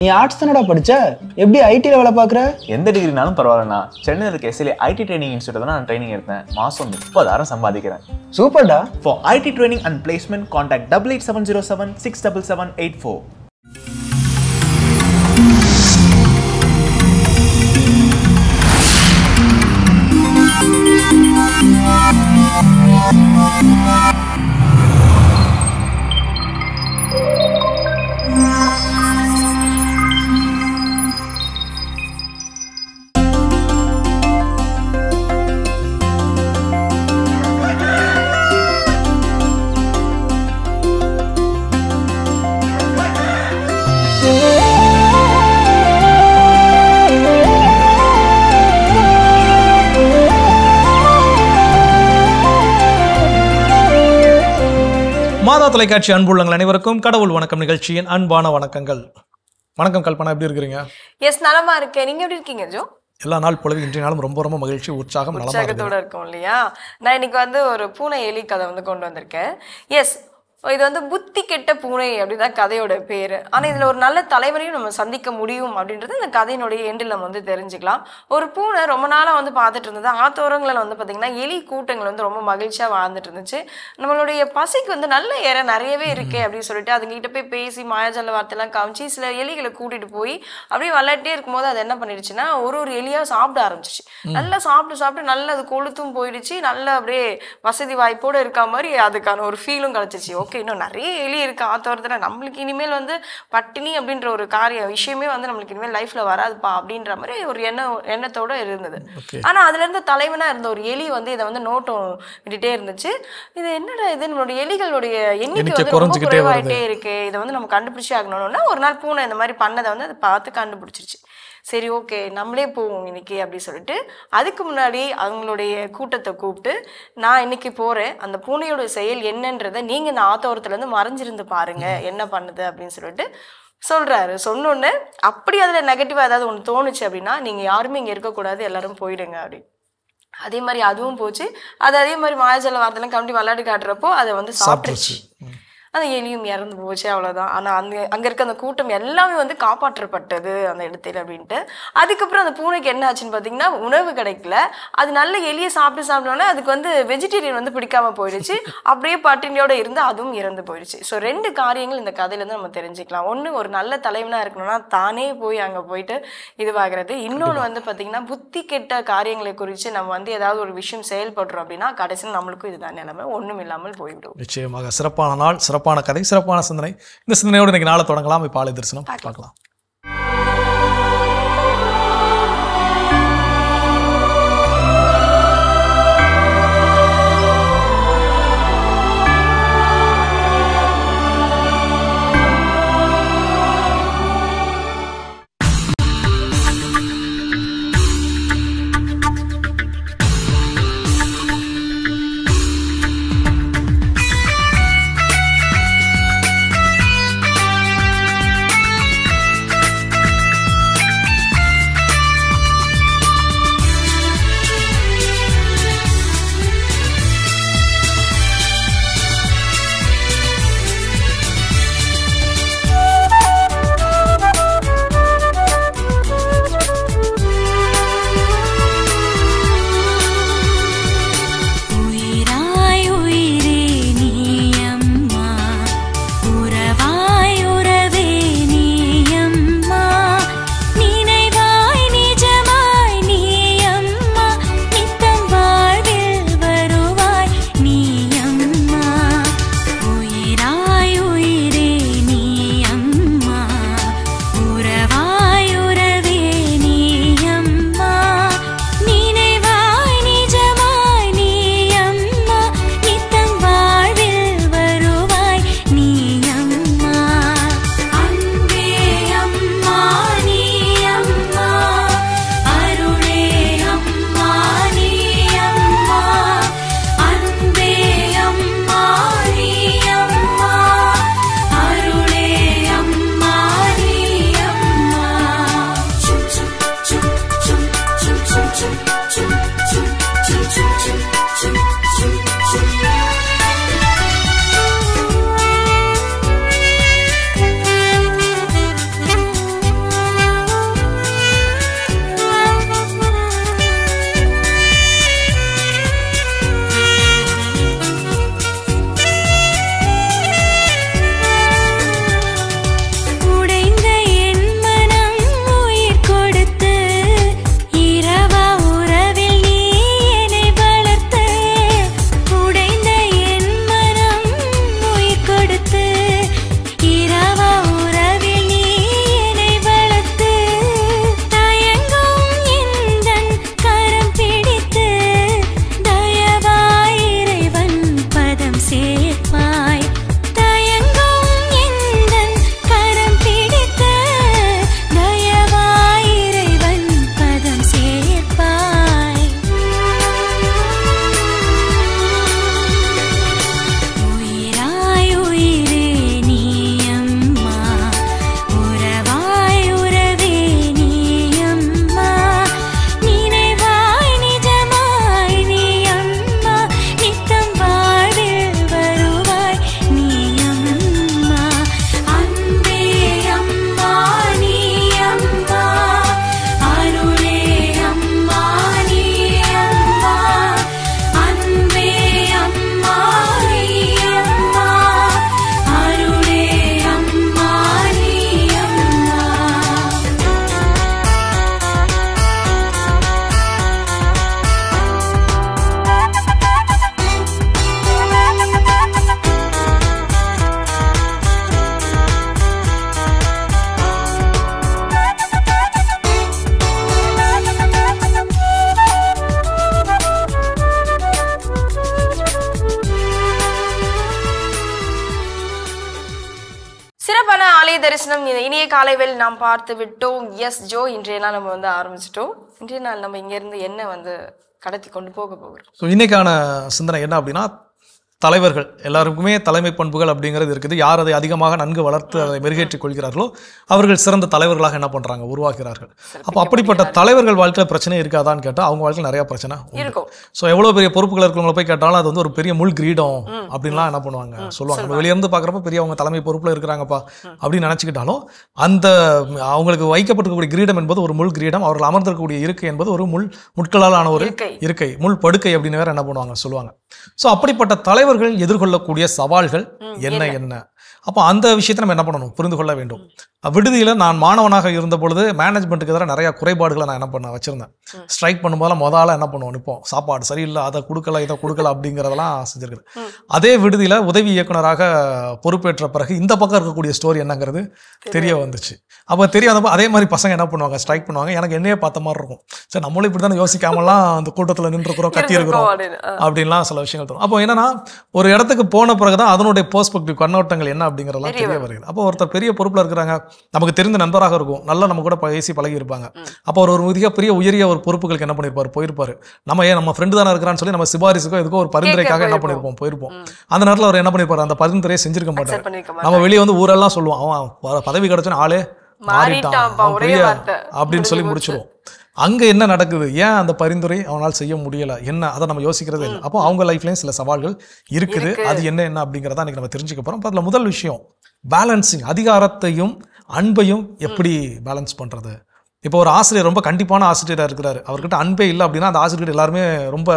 நீ ஆர்ட்ஸ் தானடா படிச்ச, எப்படி ஐடில வேலை பார்க்குற? எந்த டிகிரினாலும் பரவாயில்லண்ணா. சென்னையில் இருக்க எஸ்எல்ஏ ஐடி ட்ரைனிங் இன்ஸ்டியூட் தான் நான் ட்ரைனிங் எடுத்தேன். மாதம் 30,000 சம்பாதிக்கிறேன். சூப்பர்டா. For IT training and placement contact 8870767784. மாதா தொலைக்காட்சி அன்புள்ளங்கள் அனைவருக்கும் கடவுள் வணக்கம் நிகழ்ச்சியின் அன்பான வணக்கங்கள். வணக்கம் கல்பனா, எப்படி இருக்கிறீங்க? எஸ், நலமா இருக்கேன். நீங்க எப்படி இருக்கீங்க ஜோ? எல்லா நாள் பொழுது இன்றைய நாளும் ரொம்ப ரொம்ப மகிழ்ச்சி, உற்சாகத்தோட இருக்கும் இல்லையா? நான் இன்னைக்கு ஒரு பூனை எலி கதை கொண்டு வந்திருக்கேன். எஸ், இது புத்தி கெட்ட பூனை அப்படிதான் கதையோட பேரு. ஆனா இதுல ஒரு நல்ல தலைவரையும் நம்ம சந்திக்க முடியும் அப்படின்றது இந்த கதையினுடைய எண்டில் நம்ம தெரிஞ்சுக்கலாம். ஒரு பூனை ரொம்ப நாளா பார்த்துட்டு இருந்தது. ஆத்தோரங்களில் பாத்தீங்கன்னா எலி கூட்டங்கள் ரொம்ப மகிழ்ச்சியா வாழ்ந்துட்டு இருந்துச்சு. நம்மளுடைய பசிக்கு நல்ல ஏற நிறையவே இருக்கே அப்படின்னு சொல்லிட்டு அதுங்கிட்ட போய் பேசி மாயாஜால வார்த்தையெல்லாம் காமிச்சு சில எலிகளை கூட்டிட்டு போய் அப்படியே விளையாட்டே இருக்கும்போது அது என்ன பண்ணிடுச்சுன்னா ஒரு எலியா சாப்பிட ஆரம்பிச்சிச்சு. நல்லா சாப்பிட்டு நல்லா அது கொளுத்தும் போயிடுச்சு. நல்லா அப்படியே வசதி வாய்ப்போடு இருக்க மாதிரி அதுக்கான ஒரு ஃபீலும் கிடைச்சிச்சு. ஓகே, இன்னும் நிறைய எலி இருக்கு ஆத்தோரத்துல, நம்மளுக்கு இனிமேல் பட்டினி அப்படின்ற ஒரு விஷயமே நம்மளுக்கு இனிமேல் லைஃப்ல வராதுப்பா அப்படின்ற மாதிரி ஒரு எண்ணத்தோட இருந்தது. ஆனா அதுல இருந்த தலைவனா இருந்த ஒரு எலி இதை நோட்டம் விட்டுட்டே இருந்துச்சு. இது என்னடா இது, நம்மளுடைய எலிகளுடைய எண்ணிக்கை ரொம்ப குறைவாயிட்டே இருக்கு, இதை நம்ம கண்டுபிடிச்சே ஆகணும்னா ஒரு நாள் பூனை இந்த மாதிரி பண்ணதை அதை பார்த்து கண்டுபிடிச்சிருச்சு. சரி, ஓகே, நம்மளே போவோம் இன்னைக்கு அப்படி சொல்லிட்டு அதுக்கு முன்னாடி அவங்களுடைய கூட்டத்தை கூப்பிட்டு, நான் இன்னைக்கு போறேன், அந்த பூனையோட செயல் என்னன்றதை நீங்க இந்த ஆத்தோரத்துல மறைஞ்சிருந்து பாருங்க என்ன பண்ணுது அப்படின்னு சொல்லிட்டு சொல்றாரு. சொன்னோன்னு அப்படி அதுல நெகட்டிவா ஏதாவது ஒன்று தோணுச்சு அப்படின்னா நீங்க யாருமே இங்க இருக்கக்கூடாது, எல்லாரும் போயிடுங்க அப்படின்னு. அதே மாதிரி அதுவும் போச்சு. அது அதே மாதிரி மாயாஜால வார்த்தைலாம் கம்பி விளையாடி காட்டுறப்போ அதை சாப்பிட்டுருச்சு. அந்த எலியும் இறந்து போச்சு, அவ்வளோதான். ஆனால் அங்கே இருக்க அந்த கூட்டம் எல்லாமே காப்பாற்றப்பட்டது அந்த இடத்துல அப்படின்ட்டு. அதுக்கப்புறம் அந்த பூனைக்கு என்ன ஆச்சுன்னு பார்த்தீங்கன்னா உணவு கிடைக்கல. அது நல்ல எலியை சாப்பிட்டோன்னே அதுக்கு வெஜிடேரியன் பிடிக்காம போயிடுச்சு. அப்படியே பட்டினியோட இருந்து அதுவும் இறந்து போயிடுச்சு. ஸோ 2 காரியங்கள் இந்த கதையிலேருந்து நம்ம தெரிஞ்சுக்கலாம். ஒன்று, ஒரு நல்ல தலைவனாக இருக்கணும்னா தானே போய் அங்கே போயிட்டு இதுவாகிறது. இன்னொன்று பார்த்தீங்கன்னா புத்தி கெட்ட காரியங்களை குறித்து நம்ம ஏதாவது ஒரு விஷயம் செயல்படுறோம் அப்படின்னா கடைசியில் நம்மளுக்கும் இதுதான் நிலைமை, ஒன்றும் இல்லாமல் போய்விடும். நிச்சயமாக சிறப்பான நாள், சிறப்பான கதை, சிறப்பான சிந்தனை. இந்த சிந்தனையோடு இன்னைக்கு நாளை தொடங்கலாம். இப்போ ஆலய தரிசனம் பார்க்கலாம். தரிசனம் இனிய காலைவேல் நாம் பார்த்து விட்டோம். எஸ் ஜோ, இன்றைய நாள் நம்ம வந்து ஆரம்பிச்சிட்டோம். இன்றைய நாள் நம்ம இங்கேருந்து என்ன வந்து கடத்தி கொண்டு போக போகிறோம்? ஸோ இன்னைக்கான சிந்தனை என்ன அப்படின்னா, தலைவர்கள் எல்லாருக்குமே தலைமை பண்புகள் அப்படிங்கிறது இருக்குது. யார் அதை அதிகமாக நன்கு வளர்த்து அதை மெருகேற்றிக் கொள்கிறார்களோ அவர்கள் சிறந்த தலைவர்களாக என்ன பண்றாங்க, உருவாக்குகிறார்கள். அப்போ அப்படிப்பட்ட தலைவர்கள் வாழ்க்கையில் பிரச்சனை இருக்காதான்னு கேட்டால் அவங்க வாழ்க்கையில் நிறைய பிரச்சனை இருக்கும். ஸோ எவ்வளோ பெரிய பொறுப்புகள் இருக்கிறவங்களை போய் கேட்டாலும் அது வந்து ஒரு பெரிய முள் கிரீடம் அப்படின்லாம் என்ன பண்ணுவாங்க சொல்லுவாங்க. நம்ம வெளியிருந்து பார்க்குறப்ப பெரிய அவங்க தலைமை பொறுப்பில் இருக்கிறாங்கப்பா அப்படின்னு நினச்சிக்கிட்டாலும் அந்த அவங்களுக்கு வைக்கப்பட்டிருக்கக்கூடிய கிரீடம் என்பது ஒரு முள் கிரீடம். அவர்கள் அமர்ந்திருக்கக்கூடிய இருக்கை என்பது ஒரு முட்களால் ஆன ஒரு இருக்கை, முள் படுக்கை அப்படின்னு வேற என்ன பண்ணுவாங்க சொல்லுவாங்க. ஸோ அப்படிப்பட்ட தலைவர்கள் எதிர்கொள்ளக்கூடிய சவால்கள் என்ன அப்போ அந்த விஷயத்தை நம்ம என்ன பண்ணணும், புரிந்து கொள்ள வேண்டும். விடுதியில் நான் மாணவனாக இருந்த பொழுது மேனேஜ்மெண்ட்டுக்கு எதிராக நிறைய குறைபாடுகளை நான் என்ன பண்ண வச்சிருந்தேன். ஸ்ட்ரைக் பண்ணும்போதெல்லாம் முதல்ல என்ன பண்ணுவோம், நிற்போம், சாப்பாடு சரியில்லை, அதை கொடுக்கல இதை கொடுக்கல அப்படிங்கிறதெல்லாம் செஞ்சிருக்குது. அதே விடுதியில் உதவி இயக்குனராக பொறுப்பேற்ற பிறகு இந்த பக்கம் இருக்கக்கூடிய ஸ்டோரி என்னங்கிறது தெரிய வந்துச்சு. அப்போ தெரியாதப்போ அதே மாதிரி பசங்க என்ன பண்ணுவாங்க, ஸ்ட்ரைக் பண்ணுவாங்க. எனக்கு என்னையே பார்த்த மாதிரி இருக்கும். சரி, நம்மளும் இப்படி தானே யோசிக்காமலாம் அந்த கூட்டத்தில் நின்றுக்கிறோம், கத்தியிருக்கிறோம் அப்படின்லாம் சில விஷயங்கள் தரும். அப்போ என்னன்னா, ஒரு இடத்துக்கு போன பிறகுதான் அதனுடைய பெர்ஸ்பெக்டிவ் கண்ணோட்டங்கள் என்ன அப்படிங்கிறதெல்லாம் தெரிய வருகிறது. அப்போ ஒருத்தர் பெரிய பொறுப்பில் இருக்கிறாங்க, நமக்கு தெரிந்த நண்பராக இருக்கும், நல்லா நம்ம கூட பேசி பழகி இருப்பாங்க. அப்போ ஒரு மிகப்பெரிய உயரிய ஒரு பொறுப்புகளுக்கு என்ன பண்ணியிருப்பாரு, போயிருப்பாரு. நம்ம ஃப்ரெண்டு தானே இருக்கிறான்னு சொல்லி நம்ம சிபாரிசுக்கோ எதுக்கோ ஒரு பரிந்துரைக்காக என்ன பண்ணியிருப்போம், போயிருப்போம். அந்த நேரத்தில் அவர் என்ன பண்ணியிருப்பாரு, அந்த பரிந்துரையை செஞ்சிருக்க மாட்டார். நம்ம வெளியே வந்து ஊரெல்லாம் சொல்லுவோம், அவன் பதவி கிடைச்சோன்னு ஆளே மாறிட்டான் அப்படின்னு சொல்லி முடிச்சிருவோம். அங்க என்ன நடக்குது, ஏன் அந்த பரிந்துரை அவனால் செய்ய முடியல, என்ன அதை நம்ம யோசிக்கிறதே இல்லை. அப்போ அவங்க லைஃப்லயும் சில சவால்கள் இருக்குது. அது என்ன அப்படிங்கிறத இன்னைக்கு நம்ம தெரிஞ்சுக்க போறோம். அதுல முதல் விஷயம் பேலன்சிங், அதிகாரத்தையும் அன்பையும் எப்படி பேலன்ஸ் பண்றது. இப்போ ஒரு ஆசிரியர் ரொம்ப கண்டிப்பான ஆசிரியராக இருக்கிறாரு, அவர்கிட்ட அன்பே இல்லை அப்படின்னா அந்த ஆசிரியர் எல்லாருமே ரொம்ப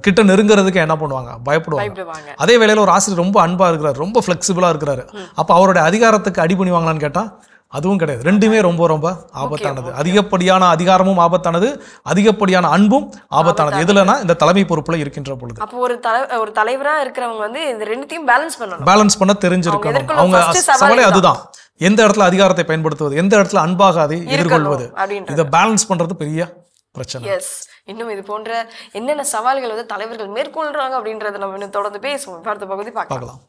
கிட்ட நெருங்கிறதுக்கு என்ன பண்ணுவாங்க, பயப்படுவாங்க. அதே வேளையில் ஒரு ஆசிரியர் ரொம்ப அன்பா இருக்கிறாரு, ரொம்ப ஃபிளெக்சிபிளா இருக்கிறாரு, அப்போ அவருடைய அதிகாரத்துக்கு அடிபணிவாங்களான்னு கேட்டா அதுவும் கிடையாது. ரெண்டுமே ரொம்ப ரொம்ப ஆபத்தானது. அதிகப்படியான அதிகாரமும் ஆபத்தானது, அதிகப்படியான அன்பும் ஆபத்தானது. எதுலன்னா இந்த தலைமை பொறுப்புல இருக்கின்ற பொழுது. அப்போ ஒரு தலைவரா இருக்கிறவங்க வந்து இந்த ரெண்டுத்தையும் பேலன்ஸ் பண்ண தெரிஞ்சிருக்கணும். அவங்க சவாலே அதுதான், எந்த இடத்துல அதிகாரத்தை பயன்படுத்துவது, எந்த இடத்துல அன்பாக அதை எதிர்கொள்வது, இதை பேலன்ஸ் பண்றது பெரிய பிரச்சனை. இன்னும் இது போன்ற என்னென்ன சவால்கள் வந்து தலைவர்கள் மேற்கொள்றாங்க அப்படின்றத நம்ம இன்னும் தொடர்ந்து பேசுவோம். அடுத்த பகுதி பார்க்கலாம்.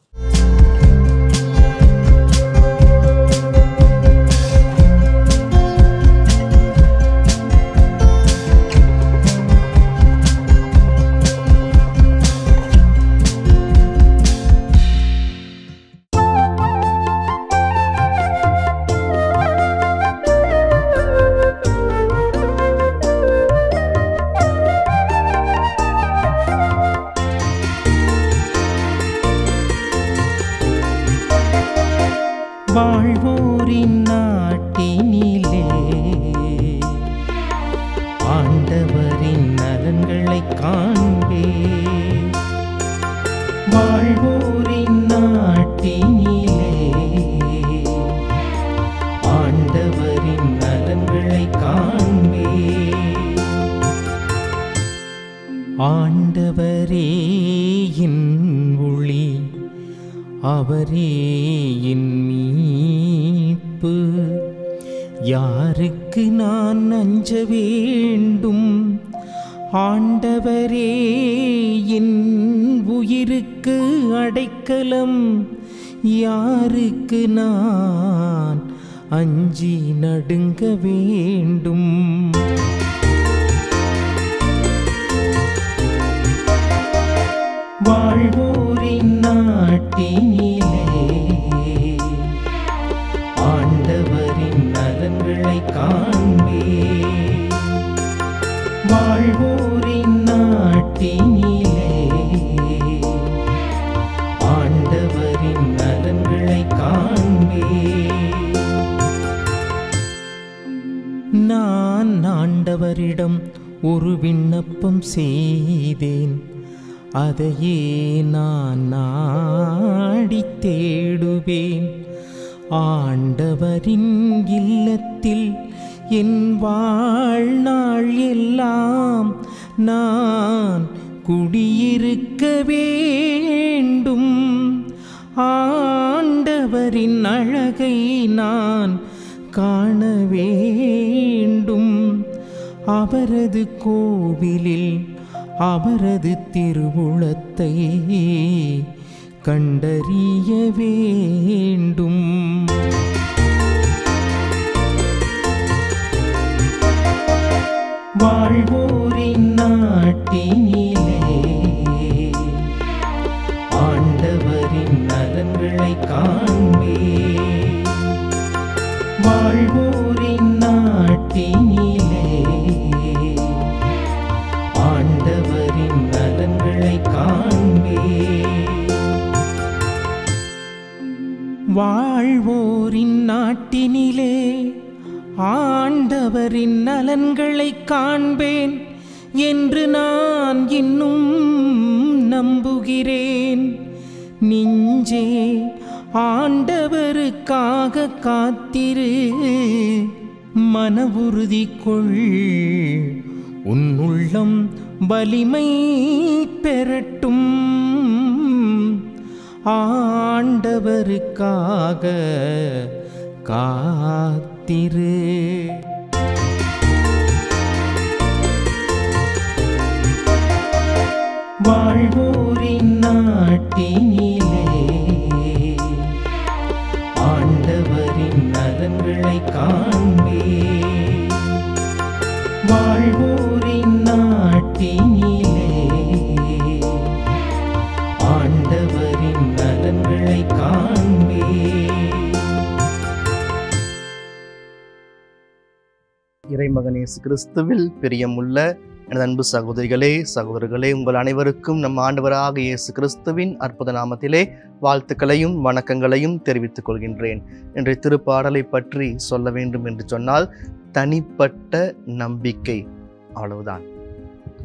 வாழ்வோரின் நாட்டினிலே ஆண்டவரின் நலன்களை காண்பே. வாழ்வோரின் நாட்டினிலே ஆண்டவரின் நலன்களை காண்பே. ஆண்டவரே என் ஒளி, அவரே என் மீட்பு. யாருக்கு நான் அஞ்ச வேண்டும்? ஆண்டவரே என் உயிருக்கு அடைக்கலம். யாருக்கு நான் அஞ்சி நடுங்க வேண்டும்? வாழ்வோரின் நாட்டினிலே ஆண்டவரின் நலன்களை காண்பே. வாழ்வோரின் நாட்டினிலே ஆண்டவரின் நலன்களை காண்பே. நான் ஆண்டவரிடம் ஒரு விண்ணப்பம் செய்தேன், அதையே நான் நாடி தேடுவேன். ஆண்டவரின் இல்லத்தில் என் வாழ்நாள் எல்லாம் நான் குடியிருக்க வேண்டும். ஆண்டவரின் அழகை நான் காண வேண்டும். அவரது கோவிலில் அவரது திருவுளத்தை கண்டறிய வேண்டும். வாழ்வோரின் நாட்டினிலே ஆண்டவரின் நலன்களை காண்பே. வாழ்வோரின் நாட்டினிலே ஆண்டவரின் நலன்களை காண்பேன் என்று நான் இன்னும் நம்புகிறேன். நெஞ்சே ஆண்டவருக்காக காத்திரு, மன உறுதி கொள், உன் உள்ளம் வலிமை பெறட்டும். ஆண்டவருக்காக காத்திரு. வாழ்வோரின் நாட்டினிலே ஆண்டவரின் நலன்களை காண்பே. வாழ்வோரின் நாட்டினிலே ஆண்டவரின் நலன்களை காண்பே. இறைமகன் இயேசு கிறிஸ்துவில் பிரியமுள்ள எனது அன்பு சகோதரிகளே, சகோதரர்களே, உங்கள் அனைவருக்கும் நம் ஆண்டவராக இயேசு கிறிஸ்துவின் அற்புத நாமத்திலே வாழ்த்துக்களையும் வணக்கங்களையும் தெரிவித்துக் கொள்கின்றேன். இன்றைய திருப்பாடலை பற்றி சொல்ல வேண்டும் என்று சொன்னால், தனிப்பட்ட நம்பிக்கை. அவ்வளவுதான்.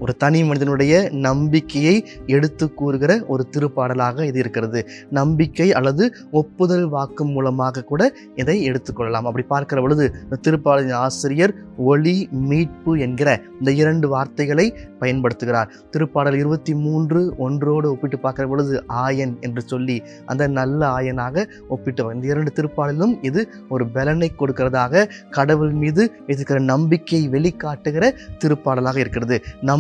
ஒரு தனி மனிதனுடைய நம்பிக்கையை எடுத்து கூறுகிற ஒரு திருப்பாடலாக இது இருக்கிறது. நம்பிக்கை அல்லது ஒப்புதல் வாக்கு மூலமாக கூட இதை எடுத்துக்கொள்ளலாம். அப்படி பார்க்கிற பொழுது இந்த திருப்பாடலின் ஆசிரியர் ஒளி, மீட்பு என்கிற இந்த 2 வார்த்தைகளை பயன்படுத்துகிறார். திருப்பாடல் 23:1 ஒப்பிட்டு பார்க்கிற பொழுது ஆயன் என்று சொல்லி அந்த நல்ல ஆயனாக ஒப்பிட்டு இந்த 2 திருப்பாடலும் இது ஒரு பலனை கொடுக்கிறதாக, கடவுள் மீது இருக்கிற நம்பிக்கையை வெளிக்காட்டுகிற திருப்பாடலாக இருக்கிறது.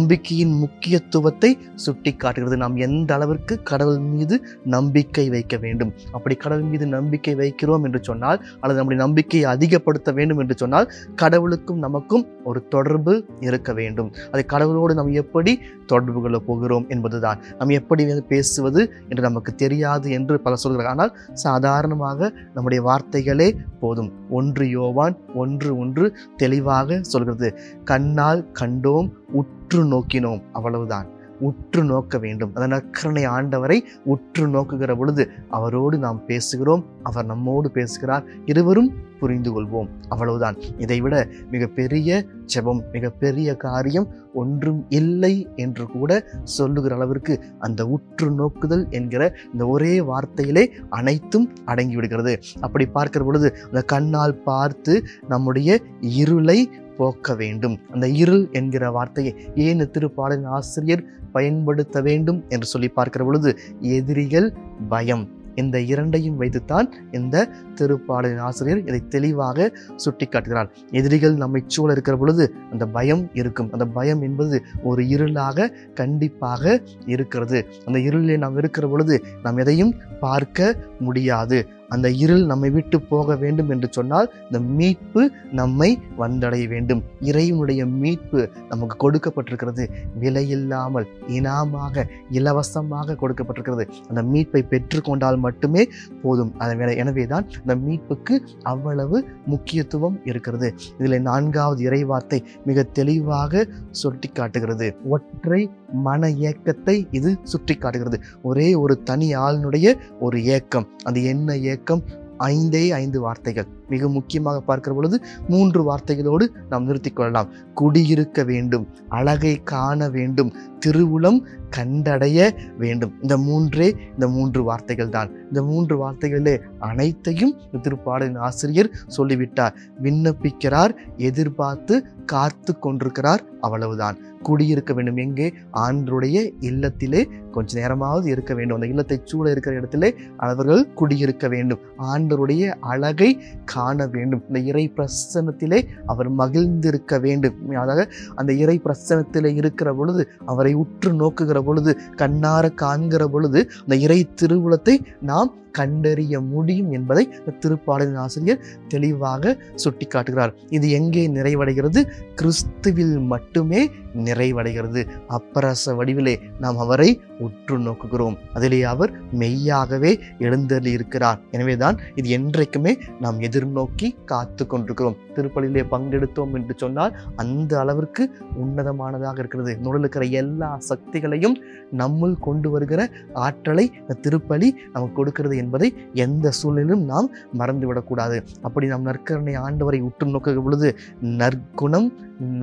நம்பிக்கையின் முக்கியத்துவத்தை சுட்டி காட்டுகிறது. நாம் எந்த அளவிற்கு கடவுள் மீது நம்பிக்கை வைக்க வேண்டும். அப்படி கடவுள் மீது நம்பிக்கை வைக்கிறோம் என்று சொன்னால், அல்லது நம்முடைய நம்பிக்கையை அதிகப்படுத்த வேண்டும் என்று சொன்னால், கடவுளுக்கும் நமக்கும் ஒரு தொடர்பு இருக்க வேண்டும். அதை கடவுளோடு நாம் எப்படி தொடர்பு கொள்ள போகிறோம் என்பதுதான். நாம் எப்படி பேசுவது என்று நமக்கு தெரியாது என்று பலர் சொல்கிறார். ஆனால் சாதாரணமாக நம்முடைய வார்த்தைகளே போதும். 1 யோவான் 1:1 தெளிவாக சொல்கிறது, கண்ணால் கண்டோம், உற்று நோக்கினோம். அவ்வளவுதான். உற்று நோக்க வேண்டும். அந்த நற்கருணை ஆண்டவரை உற்று நோக்குகிற பொழுது அவரோடு நாம் பேசுகிறோம், அவர் நம்மோடு பேசுகிறார், இருவரும் புரிந்து கொள்வோம். அவ்வளவுதான். இதைவிட மிகப்பெரிய ஜெபம், மிகப்பெரிய காரியம் ஒன்றும் இல்லை என்று கூட சொல்லுகிற அளவிற்கு அந்த உற்று நோக்குதல் என்கிற இந்த ஒரே வார்த்தையிலே அனைத்தும் அடங்கிவிடுகிறது. அப்படி பார்க்கிற பொழுது அந்த கண்ணால் பார்த்து நம்முடைய இருளை போக்க வேண்டும். அந்த இருள் என்கிற வார்த்தையை ஏன் திருப்பாடலின் ஆசிரியர் பயன்படுத்த வேண்டும் என்று சொல்லி பார்க்கிற பொழுது, எதிரிகள், பயம், இந்த 2ஐயும் வைத்துத்தான் இந்த திருப்பாடலின் ஆசிரியர் இதை தெளிவாக சுட்டி காட்டுகிறார். எதிரிகள் நம்மை சூழ இருக்கிற பொழுது அந்த பயம் இருக்கும். அந்த பயம் என்பது ஒரு இருளாக கண்டிப்பாக இருக்கிறது. அந்த இருளில் நாம் இருக்கிற பொழுது நாம் எதையும் பார்க்க முடியாது. அந்த இருள் நம்மை விட்டு போக வேண்டும் என்று சொன்னால் இந்த மீட்பு நம்மை வந்தடைய வேண்டும். இறைவனுடைய மீட்பு நமக்கு கொடுக்கப்பட்டிருக்கிறது. விலையில்லாமல், இனாமாக, இலவசமாக கொடுக்கப்பட்டிருக்கிறது. அந்த மீட்பை பெற்றுக்கொண்டால் மட்டுமே போதும். எனவேதான் இந்த மீட்புக்கு அவ்வளவு முக்கியத்துவம் இருக்கிறது. இதில் 4வது இறைவார்த்தை மிக தெளிவாக சுட்டி காட்டுகிறது. ஒற்றை மன ஏக்கத்தை இது சுட்டி காட்டுகிறது. ஒரே ஒரு தனி ஆளுடைய ஒரு ஏக்கம். அது என்ன ஏக்கம்? 5 வார்த்தைகள். மிக முக்கியமாக பார்க்கிற பொழுது 3 வார்த்தைகளோடு நாம் நிறுத்திக் கொள்ளலாம். குடியிருக்க வேண்டும், அழகை காண வேண்டும், திருவுளம் கண்டடைய வேண்டும். இந்த 3 வார்த்தைகள் தான். இந்த 3 வார்த்தைகளிலே அனைத்தையும் திருப்பாடலின் ஆசிரியர் சொல்லிவிட்டார். விண்ணப்பிக்கிறார், எதிர்பார்த்து காத்து கொண்டிருக்கிறார். அவ்வளவுதான். குடியிருக்க வேண்டும். எங்கே? ஆண்டருடைய இல்லத்திலே கொஞ்ச நேரமாவது இருக்க வேண்டும். அந்த இல்லத்தை சூழ இருக்கிற இடத்திலே அவர்கள் குடியிருக்க வேண்டும். ஆண்டருடைய அழகை காண வேண்டும். இந்த இறை பிரசன்னத்திலே அவர் மகிழ்ந்திருக்க வேண்டும். அதாவது அந்த இறை பிரசன்னத்திலே இருக்கிற பொழுது, அவரை உற்று நோக்குகிற பார்க்கிற பொழுது, கண்ணார காண்கிற பொழுது அந்த இறை திருவுளத்தை நாம் கண்டறிய முடியும் என்பதை திருப்பாடலின் ஆசிரியர் தெளிவாக சுட்டி காட்டுகிறார். இது எங்கே நிறைவடைகிறது? கிறிஸ்துவில் மட்டுமே நிறைவடைகிறது. அப்பரச வடிவிலே நாம் அவரை உற்று நோக்குகிறோம். அதிலே அவர் மெய்யாகவே எழுந்தருளி இருக்கிறார். எனவேதான் இது என்றைக்குமே நாம் எதிர்நோக்கி காத்து கொண்டிருக்கிறோம். திருப்பலியிலே பங்கெடுத்தோம் என்று சொன்னால் அந்த அளவிற்கு உன்னதமானதாக இருக்கிறது. நூலில் இருக்கிற எல்லா சக்திகளையும் நம்முள் கொண்டு வருகிற ஆற்றலை திருப்பலி நமக்கு கொடுக்கிறது என்பதை எந்த சூழ்நிலையிலும் நாம் மறந்துவிடக்கூடாது. அப்படி நாம் நற்கருணை ஆண்டவரை உற்று நோக்குகிற பொழுது நற்குணம்,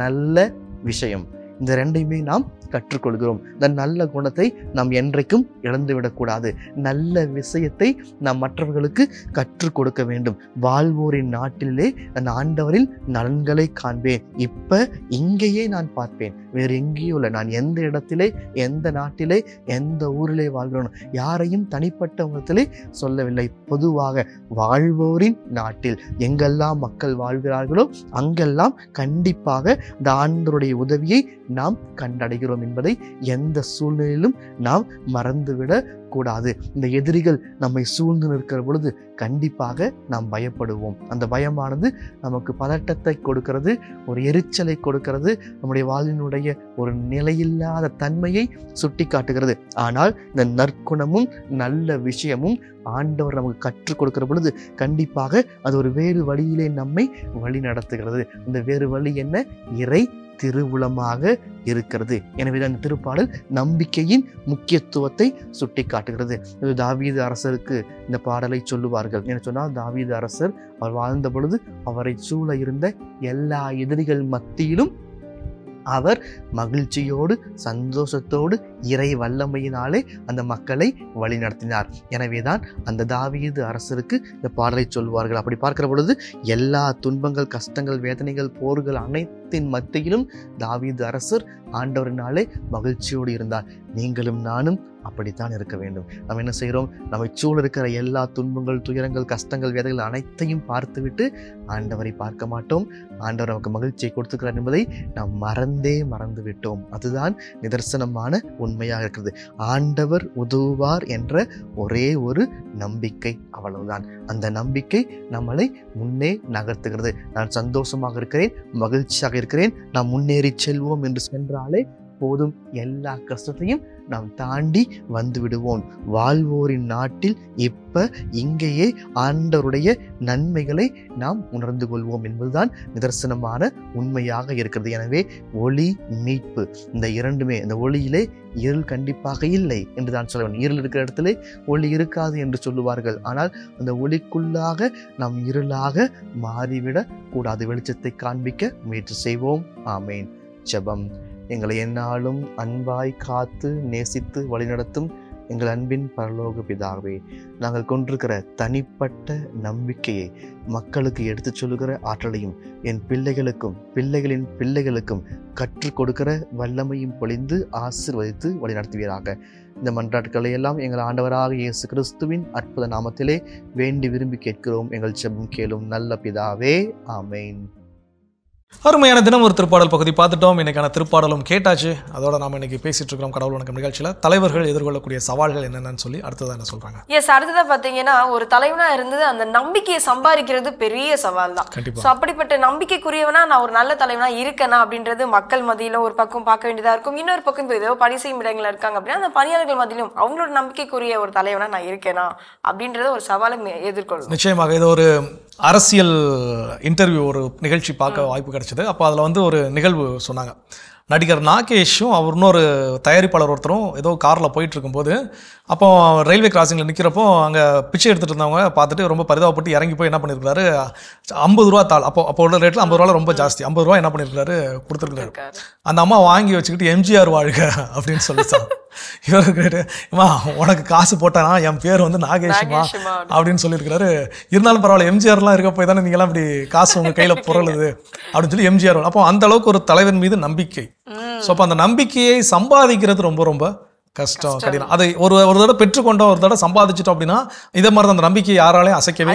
நல்ல விஷயம், இந்த ரெண்டையுமே நாம் கற்றுக்கொள்கிறோம். இந்த நல்ல குணத்தை நாம் என்றைக்கும் இழந்துவிடக்கூடாது. நல்ல விஷயத்தை நாம் மற்றவர்களுக்கு கற்றுக் கொடுக்க வேண்டும். வாழ்வோரின் நாட்டிலே நான் ஆண்டவரின் நலன்களை காண்பேன். இப்ப இங்கேயே நான் பார்ப்பேன், வேறு எங்கேயும் இல்லை. நான் எந்த இடத்திலே, எந்த நாட்டிலே, எந்த ஊரிலே வாழ்கிறோம், யாரையும் தனிப்பட்ட விதத்திலே சொல்லவில்லை. பொதுவாக வாழ்வோரின் நாட்டில் எங்கெல்லாம் மக்கள் வாழ்கிறார்களோ அங்கெல்லாம் கண்டிப்பாக இந்த ஆண்டவருடைய உதவியை நாம் கண்டடைகிறோம் என்பதை எந்த சூழ்நிலையிலும் நாம் மறந்துவிடக் கூடாது. இந்த எதிரிகள் நம்மை சூழ்ந்து நிற்கிற பொழுது கண்டிப்பாக நாம் பயப்படுவோம். அந்த பயமானது நமக்கு பதட்டத்தை கொடுக்கிறது, ஒரு எரிச்சலை கொடுக்கிறது, நம்முடைய வாழ்வினுடைய ஒரு நிலையில்லாத தன்மையை சுட்டி காட்டுகிறது. ஆனால் இந்த நற்குணமும் நல்ல விஷயமும் ஆண்டவர் நமக்கு கற்றுக் கொடுக்கிற பொழுது கண்டிப்பாக அது ஒரு வேறு வழியிலே நம்மை வழி நடத்துகிறது. இந்த வேறு வழி என்ன? இறை திருவுளமாக இருக்கிறது. எனவே அந்த திருப்பாடல் நம்பிக்கையின் முக்கியத்துவத்தை சுட்டி காட்டுகிறது. தாவீது அரசருக்கு இந்த பாடலை சொல்லுவார்கள். என்ன சொன்னால், தாவீது அரசர் அவர் வாழ்ந்த பொழுது அவரை சூழ இருந்த எல்லா எதிரிகள் மத்தியிலும் அவர் மகிழ்ச்சியோடு, சந்தோஷத்தோடு, இறை வல்லமையினாலே அந்த மக்களை வழி நடத்தினார். எனவேதான் அந்த தாவீது அரசருக்கு இந்த பாடலை சொல்வார்கள். அப்படி பார்க்கிற பொழுது எல்லா துன்பங்கள், கஷ்டங்கள், வேதனைகள், போர்கள் அனைத்தின் மத்தியிலும் தாவீது அரசர் ஆண்டவரினாலே மகிழ்ச்சியோடு இருந்தார். நீங்களும் நானும் அப்படித்தான் இருக்க வேண்டும். நம்ம என்ன செய்கிறோம்? நம்மை சூழ இருக்கிற எல்லா துன்பங்கள், துயரங்கள், கஷ்டங்கள், வேதனைகள் அனைத்தையும் பார்த்துவிட்டு ஆண்டவரை பார்க்க மாட்டோம். ஆண்டவர் நமக்கு மகிழ்ச்சியை கொடுத்துக்கிறார் என்பதை நாம் மறந்து விட்டோம். அதுதான் நிதர்சனமான உண்மையாக இருக்கிறது. ஆண்டவர் உதவுவார் என்ற ஒரே ஒரு நம்பிக்கை, அவ்வளவுதான். அந்த நம்பிக்கை நம்மளை முன்னே நகர்த்துகிறது. நான் சந்தோஷமாக இருக்கிறேன், மகிழ்ச்சியாக இருக்கிறேன், நாம் முன்னேறி செல்வோம் என்று சென்றாலே போதும், எல்லா கஷ்டத்தையும் நாம் தாண்டி வந்து விடுவோம். வாழ்வோரின் நாட்டில் இப்ப இங்கேயே ஆண்டவருடைய நன்மைகளை நாம் உணர்ந்து கொள்வோம் என்பதுதான் நிதர்சனமான உண்மையாக இருக்கிறது. எனவே ஒளி, மீட்பு, இந்த இரண்டுமே, இந்த ஒளியிலே இருள் கண்டிப்பாக இல்லை என்று தான் சொல்ல வேண்டும். இருள் இருக்கிற இடத்துல ஒளி இருக்காது என்று சொல்லுவார்கள். ஆனால் அந்த ஒளிக்குள்ளாக நாம் இருளாக மாறிவிடக் கூடாது. வெளிச்சத்தை காண்பிக்க முயற்சி செய்வோம். ஆமேன். ஜெபம். எங்களை எந்நாளும் அன்பாய் காத்து நேசித்து வழிநடத்தும் எங்கள் அன்பின் பரலோக பிதாவே, நாங்கள் கொண்டிருக்கிற தனிப்பட்ட நம்பிக்கையை மக்களுக்கு எடுத்து சொல்லுகிற ஆற்றலையும் என் பிள்ளைகளுக்கும் பிள்ளைகளின் பிள்ளைகளுக்கும் கற்றுக் கொடுக்கிற வல்லமையும் பொழிந்து ஆசீர்வதித்து வழிநடத்துவீராக. இந்த மன்றாட்டுக்களை எல்லாம் எங்கள் ஆண்டவராக இயேசு கிறிஸ்துவின் அற்புத நாமத்திலே வேண்டி விரும்பி கேட்கிறோம். எங்கள் ஜெபம் கேளும் நல்ல பிதாவே. ஆமேன். அருமையான தினம் ஒரு திருப்பாடல் பகுதி பார்த்துட்டோம். இன்னைக்கான திருப்பாடலும் கேட்டாச்சு. அதோட நாம இன்னைக்கு பேசிட்டு இருக்கிறோம் கடவுள் வணக்கம் நிகழ்ச்சியில் தலைவர்கள் எதிர்கொள்ளக்கூடிய சவால்கள் என்னென்னு சொல்லி அடுத்ததான் என்ன சொல்றாங்க. எஸ், அடுத்ததான் பார்த்தீங்கன்னா ஒரு தலைவனா இருந்து அந்த நம்பிக்கையை சம்பாதிக்கிறது பெரிய சவால் தான். ஸோ அப்படிப்பட்ட நம்பிக்கைக்குரியவனா நான் ஒரு நல்ல தலைவனா இருக்கேனா அப்படின்றது மக்கள் மத்தியில ஒரு பக்கம் பார்க்க வேண்டியதா இருக்கும். இன்னொரு பக்கம் இப்போ ஏதோ பணி செய்யும் இடங்கள் இருக்காங்க அப்படின்னா அந்த பணியாளர்கள் மத்தியிலும் அவங்களோட நம்பிக்கைக்குரிய ஒரு தலைவனா நான் இருக்கேனா அப்படின்றத ஒரு சவாலை எதிர்கொள்ளும். நிச்சயமாக இது ஒரு அரசியல் இன்டர்வியூ ஒரு நிகழ்ச்சி பார்க்க வாய்ப்பு கிடைச்சது. அப்போ அதில் வந்து ஒரு நிகழ்வு சொன்னாங்க. நடிகர் நாகேஷும் அவர் இன்னொரு தயாரிப்பாளர் ஒருத்தரும் ஏதோ காரில் போயிட்டு இருக்கும்போது அப்போ ரயில்வே கிராசிங்கில் நிற்கிறப்போ அங்கே பிச்சை எடுத்துகிட்டு இருந்தவங்க பார்த்துட்டு ரொம்ப பரிதாபப்பட்டு இறங்கி போய் என்ன பண்ணியிருக்காரு, 50 ரூபா தாள், அப்போ உள்ள ரேட்டில் 50 ரூபா ரொம்ப ஜாஸ்தி, 50 ரூபா என்ன பண்ணியிருக்காரு கொடுத்துருக்காரு. அந்த அம்மா வாங்கி வச்சுக்கிட்டு எம்ஜிஆர் வாழ்க அப்படின்னு சொல்லிச்சான். இவரு கேட்டு, அம்மா உனக்கு காசு போட்டானா என் பேர் வந்து நாகேஷ்மா அப்படின்னு சொல்லியிருக்கிறாரு. இருந்தாலும் பரவாயில்ல, எம்ஜிஆர்லாம் இருக்க போய் தானே நீங்களாம் இப்படி காசு உங்கள் கையில் புரளுது அப்படின்னு சொல்லி எம்ஜிஆர். அப்போ அந்த அளவுக்கு ஒரு தலைவன் மீது நம்பிக்கை. ஸோ அப்போ அந்த நம்பிக்கையை சம்பாதிக்கிறது ரொம்ப ரொம்ப கஷ்டம், கடினம். அதை ஒரு தடவை பெற்றுக்கொண்டோம், ஒரு தடவை சம்பாதிச்சிட்டோம் அப்படின்னா இதே மாதிரி அந்த நம்பிக்கையை யாராலையும் அசைக்கவே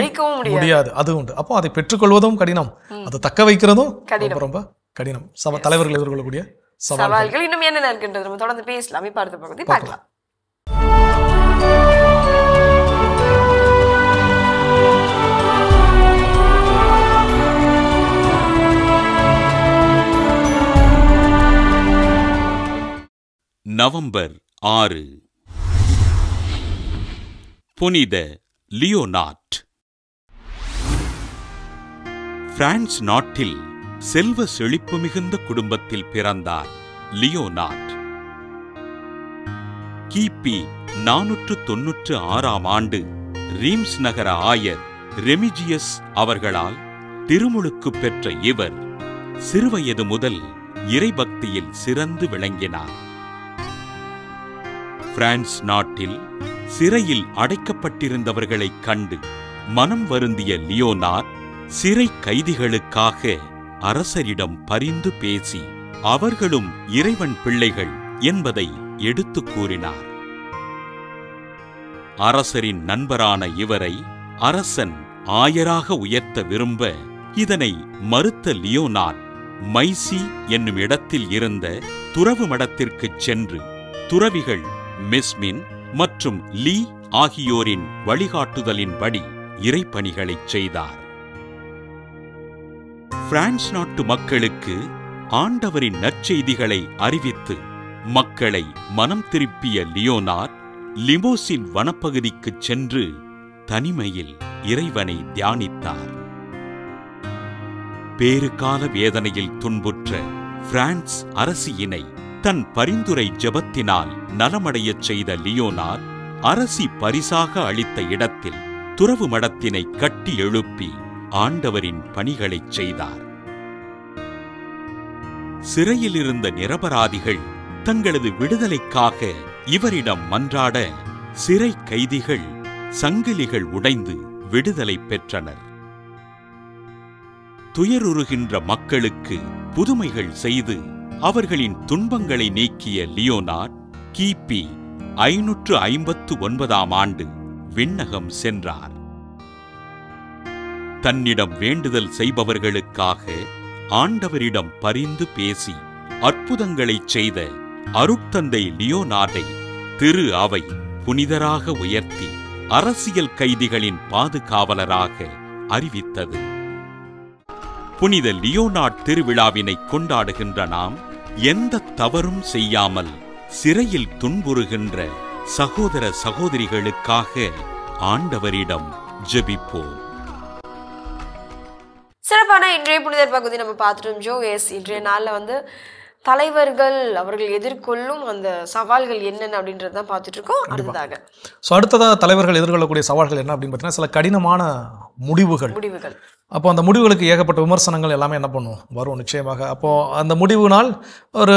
முடியாது. அது உண்டு. அப்போ அதை பெற்றுக்கொள்வதும் கடினம், அதை தக்க வைக்கிறதும் ரொம்ப ரொம்ப கடினம். தலைவர்கள் எதிர்கொள்ளக்கூடிய சவால்கள் இன்னும் என்னென்ன இருக்கின்றது நம்ம தொடர்ந்து பேசலாம். இப்ப அடுத்த பகுதி பார்க்கலாம். நவம்பர் 6 புனித லியோனார்ட். பிரான்ஸ் நாட்டில் செல்வ செழிப்பு மிகுந்த குடும்பத்தில் பிறந்தார் லியோனார்ட். கிபி 496ஆம் ஆண்டு ரீம்ஸ் நகர ஆயர் ரெமிஜியஸ் அவர்களால் திருமுழுக்கு பெற்ற இவர் சிறுவயது முதல் இறைபக்தியில் சிறந்து விளங்கினார். பிரான்ஸ் நாட்டில் சிறையில் அடைக்கப்பட்டிருந்தவர்களைக் கண்டு மனம் வருந்திய லியோனார்ட் சிறை கைதிகளுக்காக அரசரிடம் பரிந்து பேசி அவர்களும் இறைவன் பிள்ளைகள் என்பதை எடுத்துக் கூறினார். அரசரின் நண்பரான இவரை அரசன் ஆயராக உயர்த்த விரும்ப இதனை மறுத்த லியோனார்ட் மைசி என்னும் இடத்தில் இருந்த துறவு மடத்திற்குச் சென்று துறவிகள் மெஸ்மின் மற்றும் லீ ஆகியோரின் வழிகாட்டுதலின்படி இறைப்பணிகளைச் செய்தார். பிரான்ஸ் நாட்டு மக்களுக்கு ஆண்டவரின் நற்செய்திகளை அறிவித்து மக்களை மனம் திருப்பிய லியோனார்ட் லிமோசின் வனப்பகுதிக்குச் சென்று தனிமையில் இறைவனை தியானித்தார். பேறுகால வேதனையில் துன்புற்ற பிரான்ஸ் அரசியினை தன் பரிந்துரை ஜெபத்தினால் நலமடையச் செய்த லியோனார்ட் அரசி பரிசாக அளித்த இடத்தில் துறவு மடத்தினை கட்டி எழுப்பி ஆண்டவரின் பணிகளைச் செய்தார். சிறையில் இருந்த நிரபராதிகள் தங்களது விடுதலைக்காக இவரிடம் மன்றாட சிறை கைதிகள் சங்கிலிகள் உடைந்து விடுதலை பெற்றனர். துயருறுகின்ற மக்களுக்கு புதுமைகள் செய்து அவர்களின் துன்பங்களை நீக்கிய லியோனார்ட் கிபி 559ஆம் ஆண்டு விண்ணகம் சென்றார். தன்னிடம் வேண்டுதல் செய்பவர்களுக்காக ஆண்டவரிடம் பரிந்து பேசி அற்புதங்களைச் செய்த அருட்தந்தை லியோனார்டை திரு அவை புனிதராக உயர்த்தி அரசியல் கைதிகளின் பாதுகாவலராக அறிவித்தது. புனித லியோனார்ட் திருவிழாவினை கொண்டாடுகின்ற நாம் எந்த தவறும் செய்யாமல் சிறையில் துன்புறுகின்ற சகோதர சகோதரிகளுக்காக ஆண்டவரிடம் ஜெபிப்போம். சிறப்பான இன்றைய புனிதர் பகுதி நம்ம பார்த்துட்டோம் ஜோ. இன்றைய நாளில் வந்து தலைவர்கள் அவர்கள் எதிர்கொள்ளும் அந்த சவால்கள் என்னென்ன அப்படின்றது தான் பார்த்துட்டு இருக்கோம். அடுத்ததாக தலைவர்கள் எதிர்கொள்ளக்கூடிய சவால்கள் என்ன அப்படின்னு பார்த்தீங்கன்னா சில கடினமான முடிவுகள். அப்போ அந்த முடிவுகளுக்கு ஏகப்பட்ட விமர்சனங்கள் எல்லாமே என்ன பண்ணும் வரும் நிச்சயமாக. அப்போது அந்த முடிவுனால் ஒரு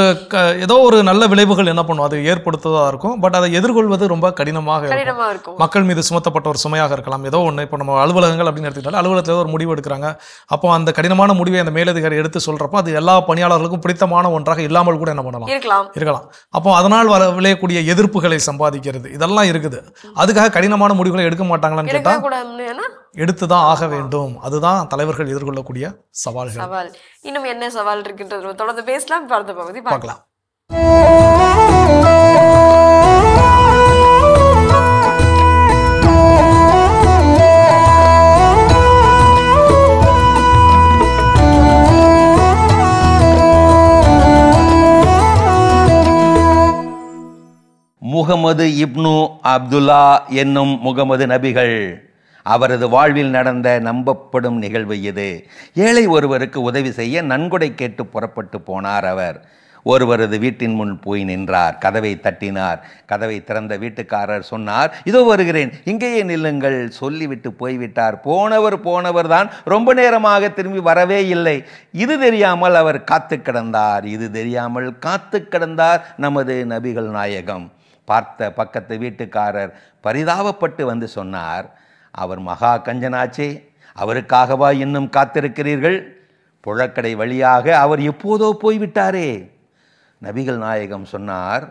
ஏதோ ஒரு நல்ல விளைவுகள் என்ன பண்ணும் அது ஏற்படுத்துவதாக இருக்கும். பட் அதை எதிர்கொள்வது ரொம்ப கடினமாக இருக்கும். மக்கள் மீது சுமத்தப்பட்ட ஒரு சுமையாக இருக்கலாம். ஏதோ ஒன்று இப்போ நம்ம அலுவலகங்கள் அப்படின்னு எடுத்துக்கிட்டாலும் அலுவலகத்தில் ஒரு முடிவு எடுக்கிறாங்க. அப்போ அந்த கடினமான முடிவை அந்த மேலதிகாரி எடுத்து சொல்கிறப்போ அது எல்லா பணியாளர்களுக்கும் பிடித்தமான ஒன்றாக இல்லாமல் கூட என்ன பண்ணலாம் இருக்கலாம். அப்போ அதனால் விளையக்கூடிய எதிர்ப்புகளை சம்பாதிக்கிறது இதெல்லாம் இருக்குது. அதுக்காக கடினமான முடிவுகளை எடுக்க மாட்டாங்களான்னு கேட்டால் எடுத்துதான் ஆக வேண்டும். அதுதான் தலைவர்கள் எதிர்கொள்ளக்கூடிய சவால்கள். இன்னும் என்ன சவால் இருக்கின்றது தொடர்ந்து பேசலாம். அடுத்த பகுதி பார்க்கலாம். முகமது இப்னு அப்துல்லா என்னும் முகமது நபிகள் அவரது வாழ்வில் நடந்த நம்பப்படும் நிகழ்வு இது. ஏழை ஒருவருக்கு உதவி செய்ய நன்கொடை கேட்டு புறப்பட்டு போனார். அவர் ஒருவரது வீட்டின் முன் போய் நின்றார். கதவை தட்டினார். கதவை திறந்த வீட்டுக்காரர் சொன்னார், இதோ வருகிறேன், இங்கேயே நில்லுங்கள். சொல்லிவிட்டு போய்விட்டார். போனவர் தான் ரொம்ப நேரமாக திரும்பி வரவே இல்லை. இது தெரியாமல் அவர் காத்து கிடந்தார் நமது நபிகள் நாயகம். பார்த்த பக்கத்து வீட்டுக்காரர் பரிதாபப்பட்டு வந்து சொன்னார், அவர் மகா கஞ்சனாச்சே, அவருக்காகவா இன்னும் காத்திருக்கிறீர்கள்? புழக்கடை வழியாக அவர் எப்போதோ போய்விட்டாரே. நபிகள் நாயகம் சொன்னார்,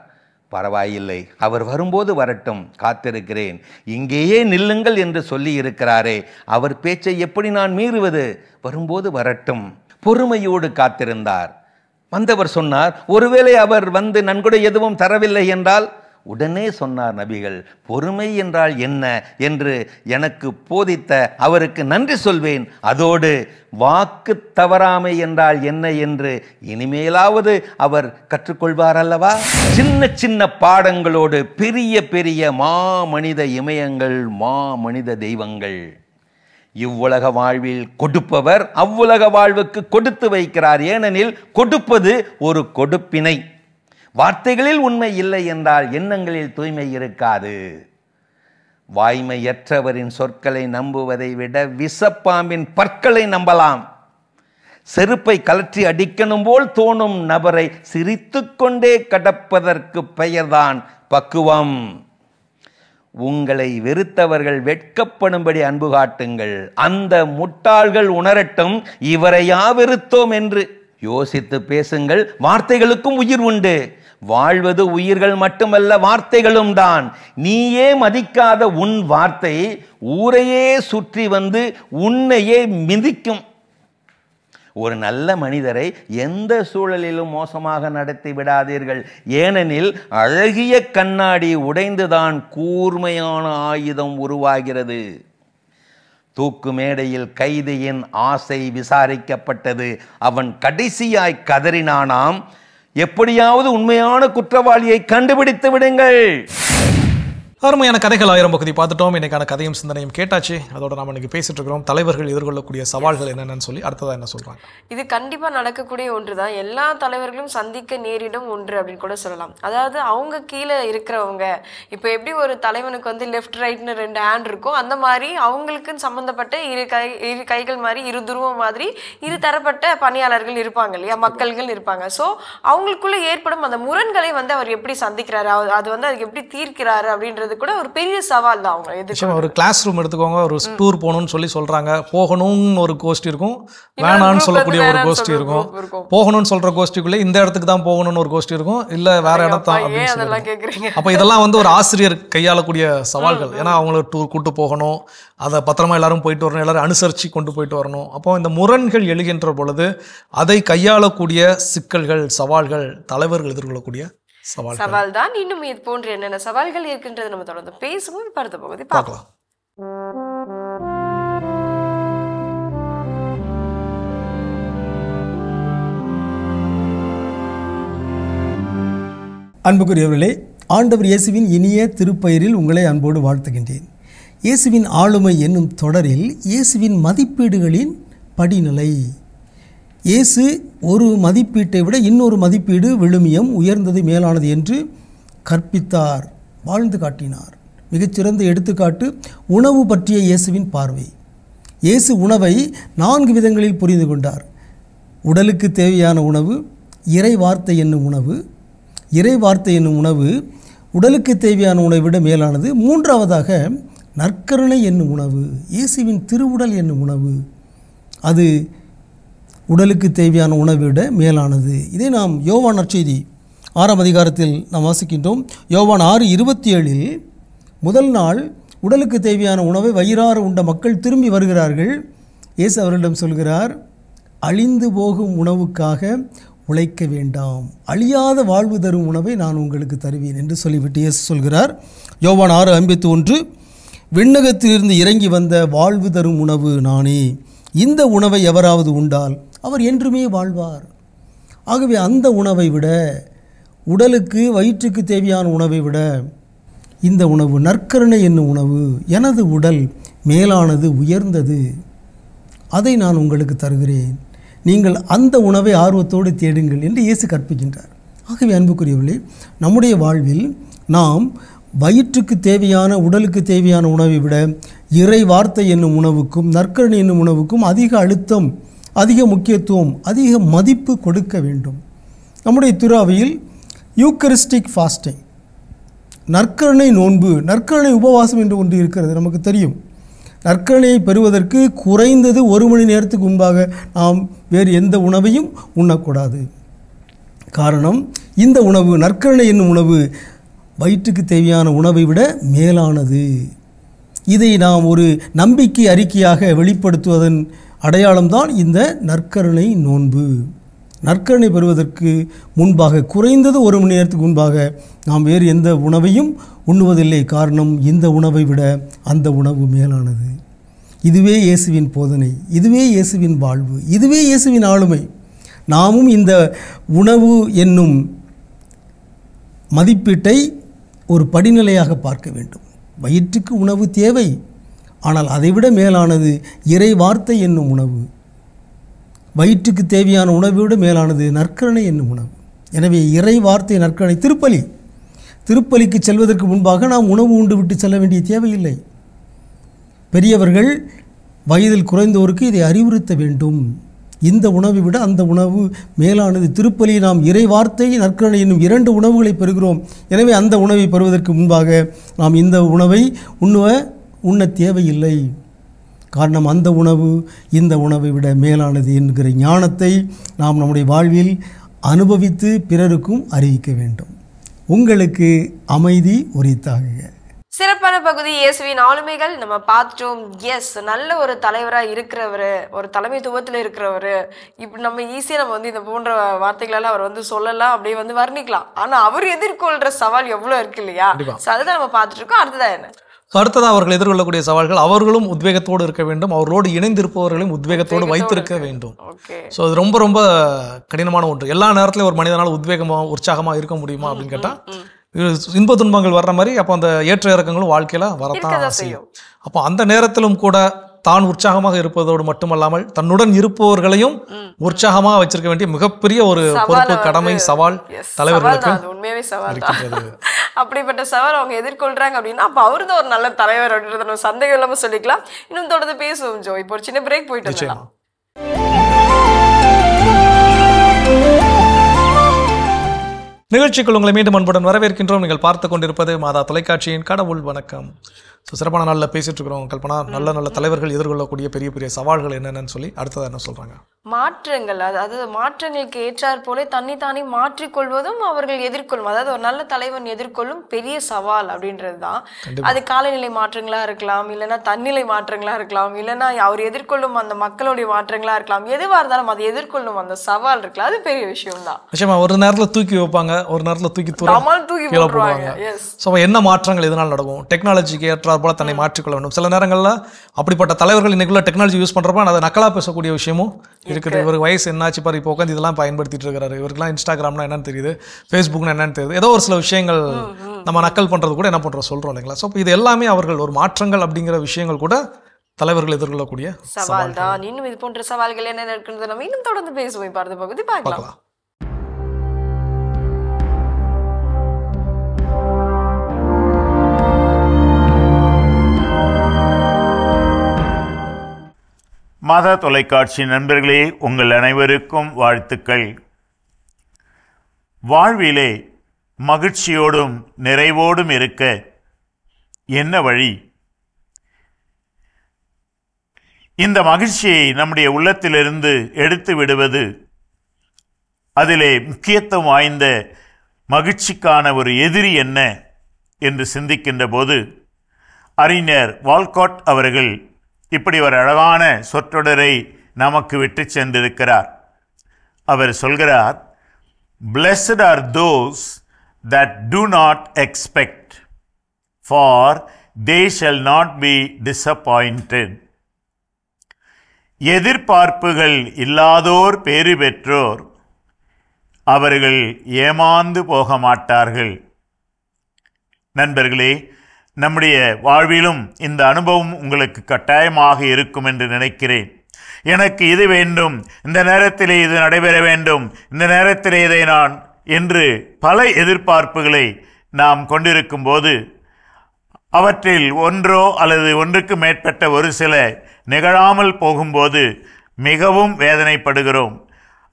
பரவாயில்லை, அவர் வரும்போது வரட்டும், காத்திருக்கிறேன். இங்கேயே நில்லுங்கள் என்று சொல்லி இருக்கிறாரே, அவர் பேச்சை எப்படி நான் மீறுவது? வரும்போது வரட்டும். பொறுமையோடு காத்திருந்தார். வந்தவர் சொன்னார், ஒருவேளை அவர் வந்து நன்கொடை எதுவும் தரவில்லை என்றால், உடனே சொன்னார் நபிகள், பொறுமை என்றால் என்ன என்று எனக்கு போதித்த அவருக்கு நன்றி சொல்வேன். அதோடு வாக்கு தவறாமை என்றால் என்ன என்று இனிமேலாவது அவர் கற்றுக்கொள்வார் அல்லவா? சின்ன சின்ன பாடங்களோடு பெரிய பெரிய மாமனித இமயங்கள், மாமனித தெய்வங்கள். இவ்வுலக வாழ்வில் கொடுப்பவர் அவ்வுலக வாழ்வுக்கு கொடுத்து வைக்கிறார். ஏனெனில் கொடுப்பது ஒரு கொடுப்பினை. வார்த்தைகளில் உண்மை இல்லை என்றால் எண்ணங்களில் தூய்மை இருக்காது. வாய்மையற்றவரின் சொற்களை நம்புவதை விட விஷப்பாம்பின் பற்களை நம்பலாம். செருப்பை கலற்றி அடிக்கணும் போல் தோணும் நபரை சிரித்து கொண்டே கடப்பதற்கு பெயர்தான் பக்குவம். உங்களை வெறுத்தவர்கள் வெட்கப்படும்படி அன்பு காட்டுங்கள். அந்த முட்டாள்கள் உணரட்டும், இவரையா வெறுத்தோம் என்று. யோசித்து பேசுங்கள். வார்த்தைகளுக்கும் உயிர் உண்டு. வாழ்வது உயிர்கள் மட்டுமல்ல, வார்த்தைகளும் தான். நீயே மதிக்காத உன் வார்த்தை ஊரையே சுற்றி வந்து உன்னையே மிதிக்கும். ஒரு நல்ல மனிதரை எந்த சூழலிலும் மோசமாக நடத்தி விடாதீர்கள். ஏனெனில் அழகிய கண்ணாடி உடைந்துதான் கூர்மையான ஆயுதம் உருவாகிறது. தூக்கு மேடையில் கைதியின் ஆசை விசாரிக்கப்பட்டது. அவன் கடைசியாய் கதறினானாம், எப்படியாவது உண்மையான குற்றவாளியை கண்டுபிடித்து விடுங்கள். அருமையான கதைகள் 1000 பகுதி பார்த்துட்டோம். இன்னைக்கான கதையும் சிந்தனையும் கேட்டாச்சு. அதோட நாம இன்னைக்கு பேசிட்டு இருக்கிறோம் தலைவர்கள் எதிர்கொள்ளக்கூடிய சவால்கள் என்னென்னு சொல்லி. அடுத்ததா என்ன சொல்றாங்க? இது கண்டிப்பா நடக்கக்கூடிய ஒன்று தான். எல்லா தலைவர்களும் சந்திக்க நேரிடும் ஒன்று அப்படின்னு கூட சொல்லலாம். அதாவது அவங்க கீழே இருக்கிறவங்க, இப்போ எப்படி ஒரு தலைவனுக்கு வந்து லெஃப்ட் ரைட்னு 2 ஹேண்ட் இருக்கும், அந்த மாதிரி அவங்களுக்குன்னு சம்பந்தப்பட்ட இரு கைகள் மாதிரி, இரு துருவம் மாதிரி இரு தரப்பட்ட பணியாளர்கள் இருப்பாங்க இல்லையா, மக்கள்கள் இருப்பாங்க. ஸோ அவங்களுக்குள்ள ஏற்படும் அந்த முரண்களை வந்து அவர் எப்படி சந்திக்கிறாரு, அது வந்து அதுக்கு எப்படி தீர்க்கிறாரு அப்படின்றது கூட ஒரு பெரிய சவால் தான். அவங்க ஒரு கிளாஸ் ரூம் எடுத்துக்கோங்க, ஒரு டூர் போகணும்னு சொல்றாங்க. போகணும்னு ஒரு கோஷ்டி இருக்கும், வேணான்னு சொல்லக்கூடிய ஒரு கோஷ்டி இருக்கும். போகணும்னு சொல்ற கோஷ்டிக்குள்ளே இந்த இடத்துக்கு தான் போகணும்னு ஒரு கோஷ்டி இருக்கும், இல்ல வேற இடத்தான் அப்படின்னு சொல்லி. அப்ப இதெல்லாம் வந்து ஒரு ஆசிரியர் கையாளக்கூடிய சவால்கள். ஏன்னா அவங்கள டூர் கூட்டு போகணும், அதை பத்திரமா எல்லாரும் போயிட்டு வரணும், எல்லாரும் அனுசரிச்சு கொண்டு போயிட்டு வரணும். அப்போ இந்த முரண்கள் எழுகின்ற பொழுது அதை கையாளக்கூடிய சிக்கல்கள், சவால்கள், தலைவர்கள் எதிர்கொள்ளக்கூடிய சவால் தான். இன்னும் இது போன்ற என்னென்ன சவால்கள் இருக்கின்றது நம்ம தொடர்ந்து பேசுவோம். அடுத்த பகுதி பார்க்கலாம். அன்புக்குரியவர்களே, ஆண்டவர் இயேசுவின் இனிய திருப்பெயரில் உங்களை அன்போடு வாழ்த்துகின்றேன். இயேசுவின் ஆளுமை என்னும் தொடரில் இயேசுவின் மதிப்பீடுகளின் படிநிலை. இயேசு ஒரு மதிப்பீட்டை விட இன்னொரு மதிப்பீடு விழுமியம், உயர்ந்தது, மேலானது என்று கற்பித்தார், வாழ்ந்து காட்டினார். மிகச்சிறந்த எடுத்துக்காட்டு உணவு பற்றிய இயேசுவின் பார்வை. இயேசு உணவை 4 விதங்களில் புரிந்து கொண்டார். உடலுக்கு தேவையான உணவு, இறை வார்த்தை என்னும் உணவு, இறை வார்த்தை என்னும் உணவு உடலுக்கு தேவையான உணவை விட மேலானது. 3ஆவதாக நற்கருணை என்னும் உணவு, இயேசுவின் திருவுடல் என்னும் உணவு, அது உடலுக்கு தேவையான உணவை விட மேலானது. இதை நாம் யோவான் நற்செய்தி 6ஆம் அதிகாரத்தில் நாம் வாசிக்கின்றோம். யோவான் 6:27 முதல் நாள் உடலுக்கு தேவையான உணவை வயிறார உண்ட மக்கள் திரும்பி வருகிறார்கள். இயேசு அவர்களிடம் சொல்கிறார், அழிந்து போகும் உணவுக்காக உழைக்க வேண்டாம், அழியாத வாழ்வு தரும் உணவை நான் உங்களுக்கு தருவேன் என்று சொல்லிவிட்டு இயேசு சொல்கிறார். யோவான் 6:51 விண்ணகத்திலிருந்து இறங்கி வந்த வாழ்வு தரும் உணவு நானே, இந்த உணவை எவராவது உண்டால் அவர் என்றுமே வாழ்வார். ஆகவே அந்த உணவை விட, உடலுக்கு வயிற்றுக்கு தேவையான உணவை விட இந்த உணவு, நற்கருணை என்னும் உணவு, எனது உடல் மேலானது, உயர்ந்தது, அதை நான் உங்களுக்கு தருகிறேன், நீங்கள் அந்த உணவை ஆர்வத்தோடு தேடுங்கள் என்று இயேசு கற்பிக்கின்றார். ஆகவே அன்புக்குரியவர்களே, நம்முடைய வாழ்வில் நாம் வயிற்றுக்கு தேவையான, உடலுக்கு தேவையான உணவை விட இறை வார்த்தை என்னும் உணவுக்கும் நற்கருணை என்னும் உணவுக்கும் அதிக அழுத்தம், அதிக முக்கியத்துவம், அதிக மதிப்பு கொடுக்க வேண்டும். நம்முடைய துறாவியில் யூக்கரிஸ்டிக் ஃபாஸ்டிங், நற்கருணை நோன்பு, நற்கருணை உபவாசம் என்று ஒன்று இருக்கிறது. நமக்கு தெரியும், நற்கருணையை பெறுவதற்கு குறைந்தது 1 மணி நேரத்துக்கு முன்பாக நாம் வேறு எந்த உணவையும் உண்ணக்கூடாது. காரணம், இந்த உணவு, நற்கருணை என்னும் உணவு வயிற்றுக்கு தேவையான உணவை விட மேலானது. இதை நாம் ஒரு நம்பிக்கை அறிக்கையாக வெளிப்படுத்துவதன் அடையாளம்தான் இந்த நற்கருணை நோன்பு. நற்கருணை பெறுவதற்கு முன்பாக குறைந்தது 1 மணி நேரத்துக்கு முன்பாக நாம் வேறு எந்த உணவையும் உண்ணுவதில்லை. காரணம், இந்த உணவை விட அந்த உணவு மேலானது. இதுவே இயேசுவின் போதனை, இதுவே இயேசுவின் வாழ்வு, இதுவே இயேசுவின் ஆளுமை. நாமும் இந்த உணவு என்னும் மதிப்பீட்டை ஒரு படிநிலையாக பார்க்க வேண்டும். வயிற்றுக்கு உணவு தேவை, ஆனால் அதைவிட மேலானது இறை வார்த்தை என்னும் உணவு. வயிற்றுக்கு தேவையான உணவை விட மேலானது நற்கருணை என்னும் உணவு. எனவே இறை வார்த்தை நற்கருணை. திருப்பலிக்கு செல்வதற்கு முன்பாக நாம் உணவு உண்டு விட்டு செல்ல வேண்டிய தேவையில்லை. பெரியவர்கள் வயதில் குறைந்தோருக்கு இதை அறிவுறுத்த வேண்டும். இந்த உணவை விட அந்த உணவு மேலானது. திருப்பலி நாம் இறை வார்த்தை நற்கருணை என்னும் 2 உணவுகளை பெறுகிறோம். எனவே அந்த உணவை பெறுவதற்கு முன்பாக நாம் இந்த உணவை உண்ண தேவையில்லை. காரணம், அந்த உணவு இந்த உணவை விட மேலானது என்கிற ஞானத்தை நாம் நம்முடைய வாழ்வில் அனுபவித்து பிறருக்கும் அறிவிக்க வேண்டும். உங்களுக்கு அமைதி உரித்தாக. சிறப்பான பகுதி இயேசுவின் ஆளுமைகள் நம்ம பார்த்துட்டோம். எஸ், நல்ல ஒரு தலைவராக இருக்கிறவர், ஒரு தலைமைத்துவத்தில் இருக்கிறவர். இப்படி நம்ம ஈஸியாக நம்ம வந்து இந்த போன்ற வார்த்தைகளெல்லாம் அவர் வந்து சொல்லலாம், அப்படியே வந்து வர்ணிக்கலாம். ஆனால் அவர் எதிர்கொள்கிற சவால் எவ்வளோ இருக்கு இல்லையா? அதுதான் நம்ம பார்த்துட்டு இருக்கோம். அடுத்ததான் என்ன? அடுத்ததான் அவர்கள் எதிர்கொள்ளக்கூடிய சவால்கள். அவர்களும் உத்வேகத்தோடு இருக்க வேண்டும், அவர்களோடு இணைந்திருப்பவர்களையும் உத்வேகத்தோடு வைத்திருக்க வேண்டும். ஸோ அது ரொம்ப ரொம்ப கடினமான ஒன்று. எல்லா நேரத்திலும் ஒரு மனிதனால் உத்வேகமாக உற்சாகமாக இருக்க முடியுமா அப்படின்னு கேட்டால், இன்ப துன்பங்கள் வர்ற மாதிரி அப்போ அந்த ஏற்ற இறக்கங்களும் வாழ்க்கையில வரத்தான் செய்யும். அப்போ அந்த நேரத்திலும் கூட தான் உற்சாகமாக இருப்பதோடு மட்டுமல்லாமல் தன்னுடன் இருப்பவர்களையும் உற்சாகமாக வச்சிருக்க வேண்டிய மிகப்பெரிய ஒரு பொறுப்பு, கடமை, சவால் தலைவர்களுக்கு உண்மையாவே சவால் தான். அப்படிப்பட்ட சவால் அவங்க எதிர்கொள்றாங்க அப்படின்னா அப்ப அவருதான் ஒரு நல்ல தலைவர் அப்படின்றத நம்ம சந்தேகம் இல்லாம சொல்லிக்கலாம். இன்னும் தொடர்ந்து பேசுவோம் ஜோ. இப்போ ஒரு சின்ன பிரேக் போயிட்டு வரலாம். நிகழ்ச்சிக்குள் உங்களை மீண்டும் அன்புடன் வரவேற்கின்றோம். நீங்கள் பார்த்து கொண்டிருப்பது மாதா தொலைக்காட்சியின் கடவுள் வணக்கம். ஸோ சிறப்பான நாளில் பேசிட்டு இருக்கிறோம். கல்பனா, நல்ல தலைவர்கள் எதிர்கொள்ளக்கூடிய பெரிய பெரிய சவால்கள் என்னென்னு சொல்லி அடுத்தது என்ன சொல்றாங்க? மாற்றங்கள், அதாவது மாற்றங்களுக்கு ஏற்றாற் போல தன்னைத்தானே மாற்றிக்கொள்வதும் அவர்கள் எதிர்கொள்ளும், அதாவது ஒரு நல்ல தலைவன் எதிர்கொள்ளும் பெரிய சவால் அப்படின்றது தான். அது காலநிலை மாற்றங்களா இருக்கலாம், இல்லைன்னா தன்னிலை மாற்றங்களா இருக்கலாம், இல்லைன்னா அவர் எதிர்கொள்ளும் அந்த மக்களுடைய மாற்றங்களா இருக்கலாம். எதுவாக இருந்தாலும் அதை எதிர்கொள்ளும் அந்த சவால் இருக்கலாம். அது பெரிய விஷயம் தான். நிச்சயமா ஒரு நேரத்தில் தூக்கி வைப்பாங்க, ஒரு நேரத்தில் தூக்கி போடுவாங்க. ஸோ என்ன மாற்றங்கள் எதனால் நடக்கும்? டெக்னாலஜிக்கு ஏற்றாற் போல தன்னை மாற்றிக்கொள்ள வேண்டும். சில நேரங்களில் அப்படிப்பட்ட தலைவர்கள் இன்னைக்குள்ள டெக்னாலஜி யூஸ் பண்றப்ப அதை நக்கலா பேசக்கூடிய விஷயமும் இருக்குது. இவருக்கு வயசு என்னாச்சு பாரு, இப்போ உட்காந்து இதெல்லாம் பயன்படுத்திட்டு இருக்காரு, இவருக்குலாம் இன்ஸ்டாகிராம்னா என்னன்னு தெரியுது, ஃபேஸ்புக்னா என்னன்னு தெரியுது, ஏதோ ஒரு சில விஷயங்கள் நம்ம நக்கல் பண்றது கூட என்ன பண்றோம் சொல்றோம் இல்லைங்களா? ஸோ இது எல்லாமே அவர்கள் ஒரு மாற்றங்கள் அப்படிங்கிற விஷயங்கள் கூட தலைவர்கள் எதிர்கொள்ளக்கூடிய சவால் தான். இன்னும் இது போன்ற சவால்கள் என்ன இருக்குன்னு நம்ம இன்னும் தொடர்ந்து பேசுவோம். இப்போ அடுத்த பகுதி பார்க்கலாம். மாதா தொலைக்காட்சி நண்பர்களே, உங்கள் அனைவருக்கும் வாழ்த்துக்கள். வாழ்விலே மகிழ்ச்சியோடும் நிறைவோடும் இருக்க என்ன வழி? இந்த மகிழ்ச்சியை நம்முடைய உள்ளத்திலிருந்து எடுத்து விடுவது, அதிலே முக்கியத்துவம் வாய்ந்த மகிழ்ச்சிக்கான ஒரு எதிரி என்ன என்று சிந்திக்கின்ற போது அறிஞர் வால்காட் அவர்கள் இப்படி ஒரு அழகான சொற்றொடரை நமக்கு விட்டு சென்றிருக்கிறார். அவர் சொல்கிறார், Blessed are those that do not expect, for they shall not be disappointed. எதிர்பார்ப்புகள் இல்லாதோர் பேறு பெற்றோர், அவர்கள் ஏமாந்து போக மாட்டார்கள். நண்பர்களே, நம்முடைய வாழ்விலும் இந்த அனுபவம் உங்களுக்கு கட்டாயமாக இருக்கும் என்று நினைக்கிறேன். எனக்கு இது வேண்டும், இந்த நேரத்திலே இது நடைபெற வேண்டும், இந்த நேரத்திலே இதை நான் என்று பல எதிர்பார்ப்புகளை நாம் கொண்டிருக்கும் போது அவற்றில் ஒன்றோ அல்லது ஒன்றுக்கு மேற்பட்ட ஒரு சில நிகழாமல் போகும்போது மிகவும் வேதனைப்படுகிறோம்.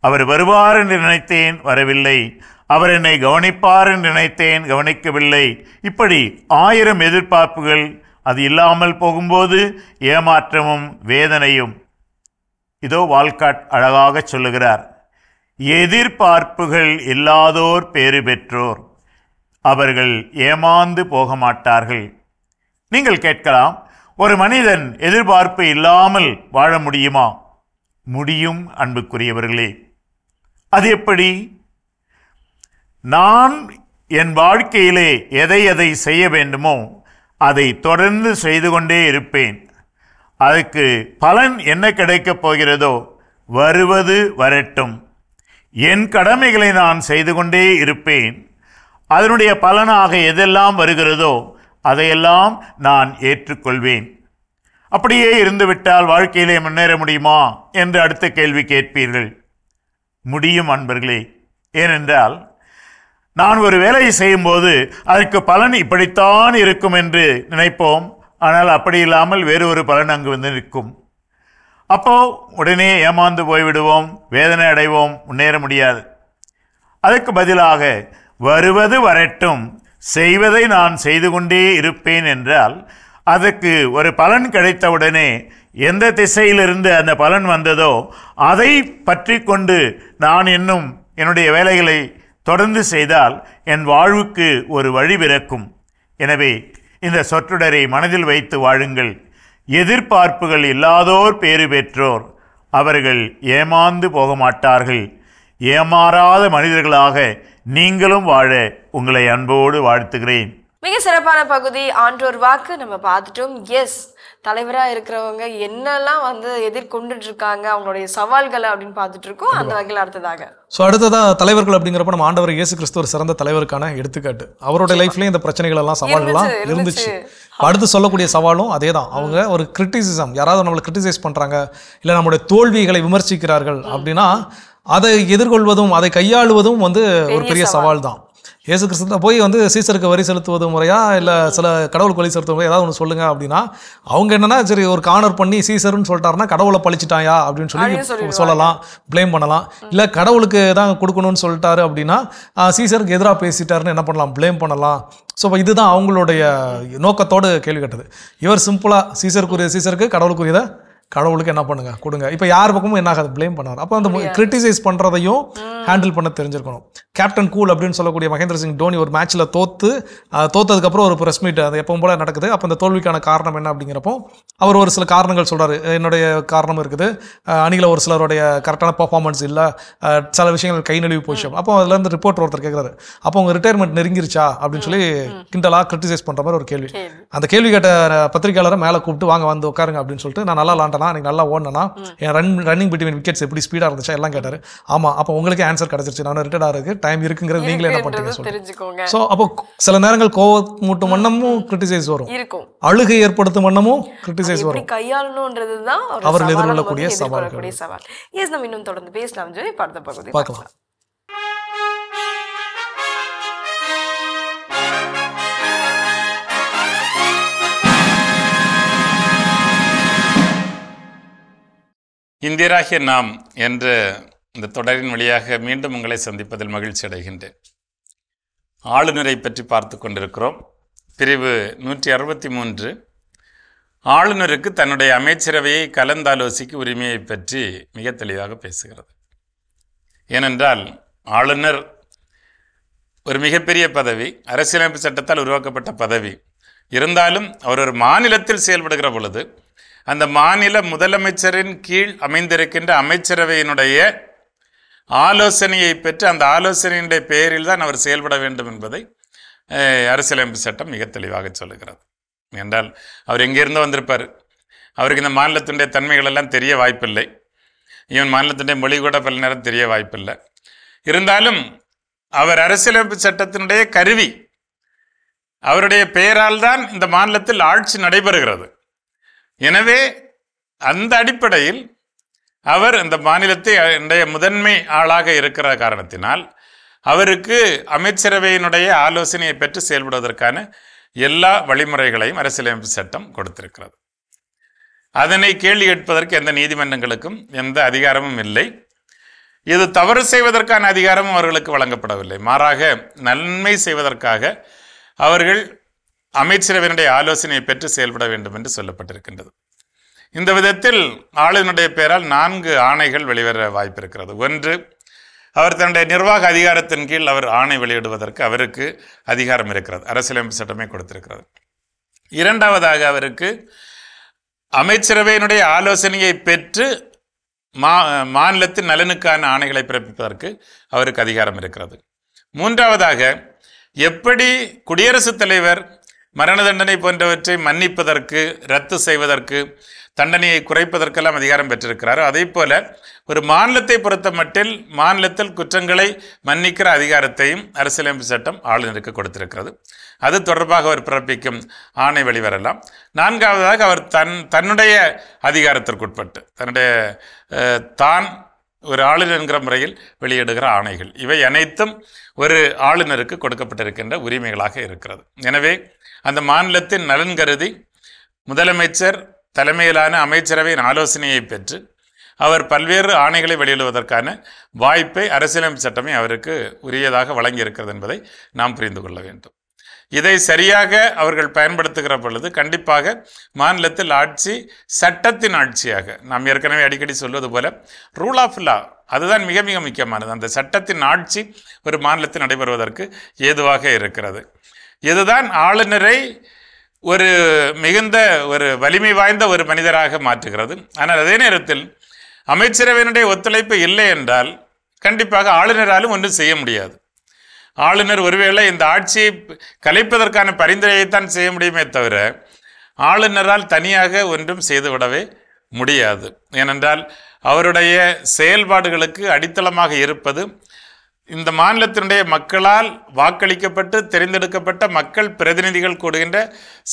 அவர் வருவார் என்று நினைத்தேன், வரவில்லை. அவர் என்னை கவனிப்பார் என்று நினைத்தேன், கவனிக்கவில்லை. இப்படி 1000 எதிர்பார்ப்புகள், அது இல்லாமல் போகும்போது ஏமாற்றமும் வேதனையும். இதோ வால்காட் அழகாக சொல்லுகிறார், எதிர்பார்ப்புகள் இல்லாதோர் பேறு பெற்றோர், அவர்கள் ஏமாந்து போக மாட்டார்கள். நீங்கள் கேட்கலாம், ஒரு மனிதன் எதிர்பார்ப்பு இல்லாமல் வாழ முடியுமா? முடியும் அன்புக்குரியவர்களே. அது எப்படி? நான் என் வாழ்க்கையிலே எதை எதை செய்ய வேண்டுமோ அதை தொடர்ந்து செய்து கொண்டே இருப்பேன். அதுக்கு பலன் என்ன கிடைக்கப் போகிறதோ வருவது வரட்டும். என் கடமைகளை நான் செய்து கொண்டே இருப்பேன். அதனுடைய பலனாக எதெல்லாம் வருகிறதோ அதையெல்லாம் நான் ஏற்றுக்கொள்வேன். அப்படியே இருந்துவிட்டால் வாழ்க்கையிலே முன்னேற முடியுமா என்று அடுத்த கேள்வி கேட்பீர்கள். முடியும் அன்பர்களே. ஏனென்றால் நான் ஒரு வேலையை செய்யும்போது அதற்கு பலன் இப்படித்தான் இருக்கும் என்று நினைப்போம். ஆனால் அப்படி இல்லாமல் வேறு ஒரு பலன் அங்கு வந்து நிற்கும். அப்போ உடனே ஏமாந்து போய்விடுவோம், வேதனை அடைவோம், முன்னேற முடியாது. அதற்கு பதிலாக வருவது வரட்டும், செய்வதை நான் செய்து கொண்டே இருப்பேன் என்றால் அதற்கு ஒரு பலன் கிடைத்தவுடனே எந்த திசையிலிருந்து அந்த பலன் வந்ததோ அதை பற்றி கொண்டு நான் இன்னும் என்னுடைய வேலைகளை தொடர்ந்து செய்தால் என் வாழ்வுக்கு ஒரு வழி பிறக்கும். எனவே இந்த சொற்றொடரை மனதில் வைத்து வாழுங்கள். எதிர்பார்ப்புகள் இல்லாதோர் பேறு பெற்றோர். அவர்கள் ஏமாந்து போக மாட்டார்கள். ஏமாறாத மனிதர்களாக நீங்களும் வாழ உங்களை அன்போடு வாழ்த்துகிறேன். மிக சிறப்பான பகுதி ஆன்றோர் வாக்கு நம்ம பார்த்துட்டோம். எஸ், தலைவராக இருக்கிறவங்க என்னெல்லாம் வந்து எதிர்கொண்டுட்டு இருக்காங்க, அவங்களுடைய சவால்களை அப்படின்னு பார்த்துட்டு இருக்கோம். அந்த வகையில் அடுத்ததாக அடுத்ததாக தலைவர்கள் அப்படிங்கிறப்ப நம்ம ஆண்டவர் இயேசு கிறிஸ்து ஒரு சிறந்த தலைவருக்கான எடுத்துக்காட்டு. அவருடைய லைஃப்லயும் இந்த பிரச்சனைகள் எல்லாம் சவால்கள்லாம் இருந்துச்சு. அடுத்து சொல்லக்கூடிய சவாலும் அதே தான். அவங்க ஒரு கிரிட்டிசிசம், யாராவது நம்மளை கிரிட்டிசைஸ் பண்றாங்க, இல்லை நம்மளுடைய தோல்விகளை விமர்சிக்கிறார்கள் அப்படின்னா அதை எதிர்கொள்வதும் அதை கையாளுவதும் வந்து ஒரு பெரிய சவால் தான். இயேசு கிறிஸ்து போய் வந்து சீசருக்கு வரி செலுத்துவது முறையா, இல்லை சில கடவுளுக்கு வரி செலுத்துவது முறையா, ஏதாவது ஒன்று சொல்லுங்க அப்படின்னா அவங்க என்னன்னா சரி ஒரு கார்னர் பண்ணி சீசர்னு சொல்லிட்டாருன்னா கடவுளை பழிச்சிட்டாயா அப்படின்னு சொல்லி சொல்லலாம், பிளேம் பண்ணலாம். இல்லை கடவுளுக்கு தான் கொடுக்கணும்னு சொல்லிட்டாரு அப்படின்னா சீசருக்கு எதிராக பேசிட்டாருன்னு என்ன பண்ணலாம், பிளேம் பண்ணலாம். ஸோ இதுதான் அவங்களுடைய நோக்கத்தோடு கேள்வி கேட்டது. இவர் சிம்பிளாக சீசருக்கு கடவுளுக்குரியதை கடவுளுக்கு என்ன பண்ணுங்க கொடுங்க. இப்போ யார் பக்கமும் என்ன ஆகாது, பிளேம் பண்ணார். அப்போ அந்த கிரிட்டிசைஸ் பண்ணுறதையும் ஹேண்டில் பண்ண தெரிஞ்சிருக்கணும். கேப்டன் கூல் அப்படின்னு சொல்லக்கூடிய மகேந்திர சிங் தோனி ஒரு மேட்ச்சில் தோத்ததுக்கப்புறம் ஒரு ப்ரெஸ் மீட் அது எப்பவும் போல நடக்குது. அப்போ இந்த தோல்விக்கான காரணம் என்ன அப்படிங்கிறப்போ அவர் ஒரு சில காரணங்கள் சொல்கிறாரு. என்னுடைய காரணம் இருக்குது, அணியில் ஒரு சிலருடைய கரெக்டான பர்ஃபார்மன்ஸ் இல்லை, சில விஷயங்கள் கை நழுவி போச்சு. அப்போ அதுலேருந்து ரிப்போர்ட் ஒருத்தர் கேட்குறாரு, அப்போ உங்கள் ரிட்டையர்மெண்ட் நெருங்கிருச்சா அப்படின்னு சொல்லி கிண்டலாக கிரிட்டிசைஸ் பண்ணுற மாதிரி ஒரு கேள்வி. அந்த கேள்வி கேட்ட பத்திரிகையாளரை மேலே கூப்பிட்டு வாங்க வந்து உட்காருங்க அப்படின்னு சொல்லிட்டு, நான் நல்லா விளாண்டனா, எனக்கு நல்லா ஓடனா, என் ரன்னிங் பிட்வீன் விக்கெட்ஸ் எப்படி ஸ்பீடாக இருந்துச்சா எல்லாம் கேட்டார். ஆமாம், அப்போ உங்களுக்கு ஆன்சர் கிடச்சிருச்சு, நான் ரிட்டையர்ட் ஆகிறதுக்கு டைம் இருக்குங்கிறது நீங்களே என்ன பண்ணுறீங்க சொல்லுங்க. ஸோ அப்போ சில நேரங்கள் கோவமூட்டும் வண்ணமும் கிரிட்டிசைஸ் வரும், அழுகை ஏற்படுத்தும் வண்ணமும் கிரிட்டிசைஸ் வரும். கையாளணும்ன்றது தான் அவர்கள் எதிர்கொள்ளக்கூடிய சவால். எஸ், நம்ம இன்னும் தொடர்ந்து பேசலாம். அடுத்த பகுதி பார்க்கலாம். இந்தியராகிய நாம் என்ற இந்த தொடரின் வழியாக மீண்டும் உங்களை சந்திப்பதில் மகிழ்ச்சி அடைகின்றேன். ஆளுநரை பற்றி பார்த்து கொண்டிருக்கிறோம். பிரிவு 163 ஆளுநருக்கு தன்னுடைய அமைச்சரவையை கலந்தாலோசிக்க உரிமையை பற்றி மிக தெளிவாக பேசுகிறது. ஏனென்றால் ஆளுநர் ஒரு மிகப்பெரிய பதவி, அரசியலமைப்பு சட்டத்தால் உருவாக்கப்பட்ட பதவி. இருந்தாலும் அவர் ஒரு மாநிலத்தில் செயல்படுகிற பொழுது அந்த மாநில முதலமைச்சரின் கீழ் அமைந்திருக்கின்ற அமைச்சரவையினுடைய ஆலோசனையை பெற்று அந்த ஆலோசனையினுடைய பெயரில் தான் அவர் செயல்பட வேண்டும் என்பதை அரசியலமைப்பு சட்டம் மிக தெளிவாக சொல்லுகிறது. என்றால் அவர் எங்கேருந்து வந்திருப்பார், அவருக்கு இந்த மாநிலத்தினுடைய தன்மைகள் எல்லாம் தெரிய வாய்ப்பில்லை, ஈவன் மாநிலத்தினுடைய மொழி கூட பல நேரம் தெரிய வாய்ப்பில்லை. இருந்தாலும் அவர் அரசியலமைப்பு சட்டத்தினுடைய கருவி, அவருடைய பெயரால் தான் இந்த மாநிலத்தில் ஆட்சி நடைபெறுகிறது. எனவே அந்த அடிப்படையில் அவர் இந்த மாநிலத்தை முதன்மை ஆளாக இருக்கிற காரணத்தினால் அவருக்கு அமைச்சரவையினுடைய ஆலோசனையை பெற்று செயல்படுவதற்கான எல்லா வழிமுறைகளையும் அரசியலமைப்பு சட்டம் கொடுத்திருக்கிறது. அதனை கேள்வி கேட்பதற்கு எந்த நீதிமன்றங்களுக்கும் எந்த அதிகாரமும் இல்லை. இது தவறு செய்வதற்கான அதிகாரமும் அவர்களுக்கு வழங்கப்படவில்லை. மாறாக நன்மை செய்வதற்காக அவர்கள் அமைச்சரவையினுடைய ஆலோசனையை பெற்று செயல்பட வேண்டும் என்று சொல்லப்பட்டிருக்கின்றது. இந்த விதத்தில் ஆளுநருடைய பெயரால் 4 ஆணைகள் வெளிவர வாய்ப்பு இருக்கிறது. ஒன்று, அவர் தன்னுடைய நிர்வாக அதிகாரத்தின் கீழ் அவர் ஆணை வெளியிடுவதற்கு அவருக்கு அதிகாரம் இருக்கிறது, அரசியலமைப்பு சட்டமே கொடுத்திருக்கிறது. இரண்டாவதாக, அவருக்கு அமைச்சரவையினுடைய ஆலோசனையை பெற்று மாநிலத்தின் நலனுக்கான ஆணைகளை பிறப்பிப்பதற்கு அவருக்கு அதிகாரம் இருக்கிறது. மூன்றாவதாக, எப்படி குடியரசுத் தலைவர் மரண தண்டனை போன்றவற்றை மன்னிப்பதற்கு, ரத்து செய்வதற்கு, தண்டனையை குறைப்பதற்கெல்லாம் அதிகாரம் பெற்றிருக்கிறாரோ, அதே போல ஒரு மாநிலத்தை பொறுத்த மட்டில் மாநிலத்தில் குற்றங்களை மன்னிக்கிற அதிகாரத்தையும் அரசியலமைப்பு சட்டம் ஆளுநருக்கு கொடுத்திருக்கிறது. அது தொடர்பாக அவர் பிறப்பிக்கும் ஆணை வெளிவரலாம். நான்காவதாக, அவர் தன்னுடைய அதிகாரத்திற்குட்பட்டு தான் ஒரு ஆளுநர் என்கிற முறையில் வெளியிடுகிற ஆணைகள், இவை அனைத்தும் ஒரு ஆளுநருக்கு கொடுக்கப்பட்டிருக்கின்ற உரிமைகளாக இருக்கிறது. எனவே அந்த மாநிலத்தின் நலன் கருதி முதலமைச்சர் தலைமையிலான அமைச்சரவையின் ஆலோசனையை பெற்று அவர் பல்வேறு ஆணைகளை வெளியிடுவதற்கான வாய்ப்பை அரசியலமைப்பு சட்டமே அவருக்கு உரியதாக வழங்கியிருக்கிறது என்பதை நாம் புரிந்து கொள்ள வேண்டும். இதை சரியாக அவர்கள் பயன்படுத்துகிற பொழுது கண்டிப்பாக மாநிலத்தில் ஆட்சி சட்டத்தின் ஆட்சியாக, நாம் ஏற்கனவே அடிக்கடி சொல்வது போல ரூல் ஆஃப் லா, அதுதான் மிக மிக முக்கியமானது. அந்த சட்டத்தின் ஆட்சி ஒரு மாநிலத்தில் நடைபெறுவதற்கு ஏதுவாக இருக்கிறது. இதுதான் ஆளுநரை ஒரு மிகுந்த ஒரு வலிமை வாய்ந்த ஒரு மனிதராக மாற்றுகிறது. ஆனால் அதே நேரத்தில் அமைச்சரவையினுடைய ஒத்துழைப்பு இல்லை என்றால் கண்டிப்பாக ஆளுநராலும் ஒன்றும் செய்ய முடியாது. ஆளுநர் ஒருவேளை இந்த ஆட்சியை கலைப்பதற்கான பரிந்துரையைத்தான் செய்ய முடியுமே தவிர ஆளுநரால் தனியாக ஒன்றும் செய்துவிடவே முடியாது. ஏனென்றால் அவருடைய செயல்பாடுகளுக்கு அடித்தளமாக இருப்பது இந்த மாநிலத்தினுடைய மக்களால் வாக்களிக்கப்பட்டு தெரிந்தெடுக்கப்பட்ட மக்கள் பிரதிநிதிகள் கூடுகின்ற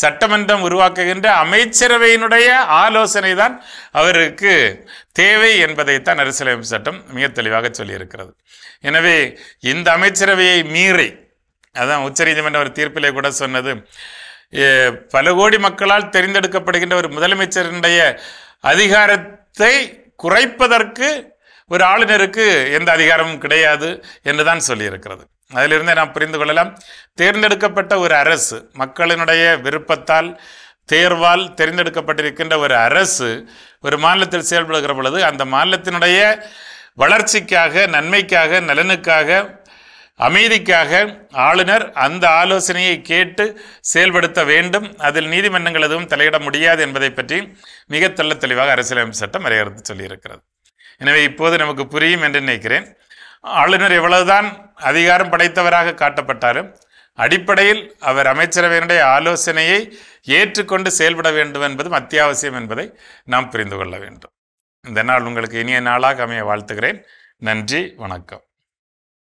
சட்டமன்றம் உருவாக்குகின்ற அமைச்சரவையினுடைய ஆலோசனை தான் அவருக்கு தேவை என்பதைத்தான் அரசியலமைப்பு சட்டம் மிக தெளிவாக சொல்லியிருக்கிறது. எனவே இந்த அமைச்சரவையை மீறி, அதான் உச்சநீதிமன்ற ஒரு தீர்ப்பிலே கூட சொன்னது, பல கோடி மக்களால் தெரிந்தெடுக்கப்படுகின்ற ஒரு முதலமைச்சருடைய அதிகாரத்தை குறைப்பதற்கு ஒரு ஆளுநருக்கு எந்த அதிகாரமும் கிடையாது என்றுதான் சொல்லியிருக்கிறது. அதிலிருந்தே நாம் புரிந்து கொள்ளலாம், தேர்ந்தெடுக்கப்பட்ட ஒரு அரசு, மக்களினுடைய விருப்பத்தால் தேர்வால் தெரிந்தெடுக்கப்பட்டிருக்கின்ற ஒரு அரசு ஒரு மாநிலத்தில் செயல்படுகிற பொழுது அந்த மாநிலத்தினுடைய வளர்ச்சிக்காக, நன்மைக்காக, நலனுக்காக, அமைதிக்காக ஆளுநர் அந்த ஆலோசனையை கேட்டு செயல்படுத்த வேண்டும். அதில் நீதிமன்றங்கள் எதுவும் தலையிட முடியாது என்பதை பற்றி மிக தெளிவாக அரசியலமைப்பு சட்டம் வரையறுத்து சொல்லியிருக்கிறது. எனவே இப்போது நமக்கு புரியும் என்று நினைக்கிறேன். ஆளுநர் எவ்வளவுதான் அதிகாரம் படைத்தவராக காட்டப்பட்டாலும் அடிப்படையில் அவர் அமைச்சரவையினுடைய ஆலோசனையை ஏற்றுக்கொண்டு செயல்பட வேண்டும் என்பதும் அத்தியாவசியம் என்பதை நாம் புரிந்து கொள்ள வேண்டும். இந்த நாள் உங்களுக்கு இனிய நாளாக அமைய வாழ்த்துகிறேன். நன்றி, வணக்கம்.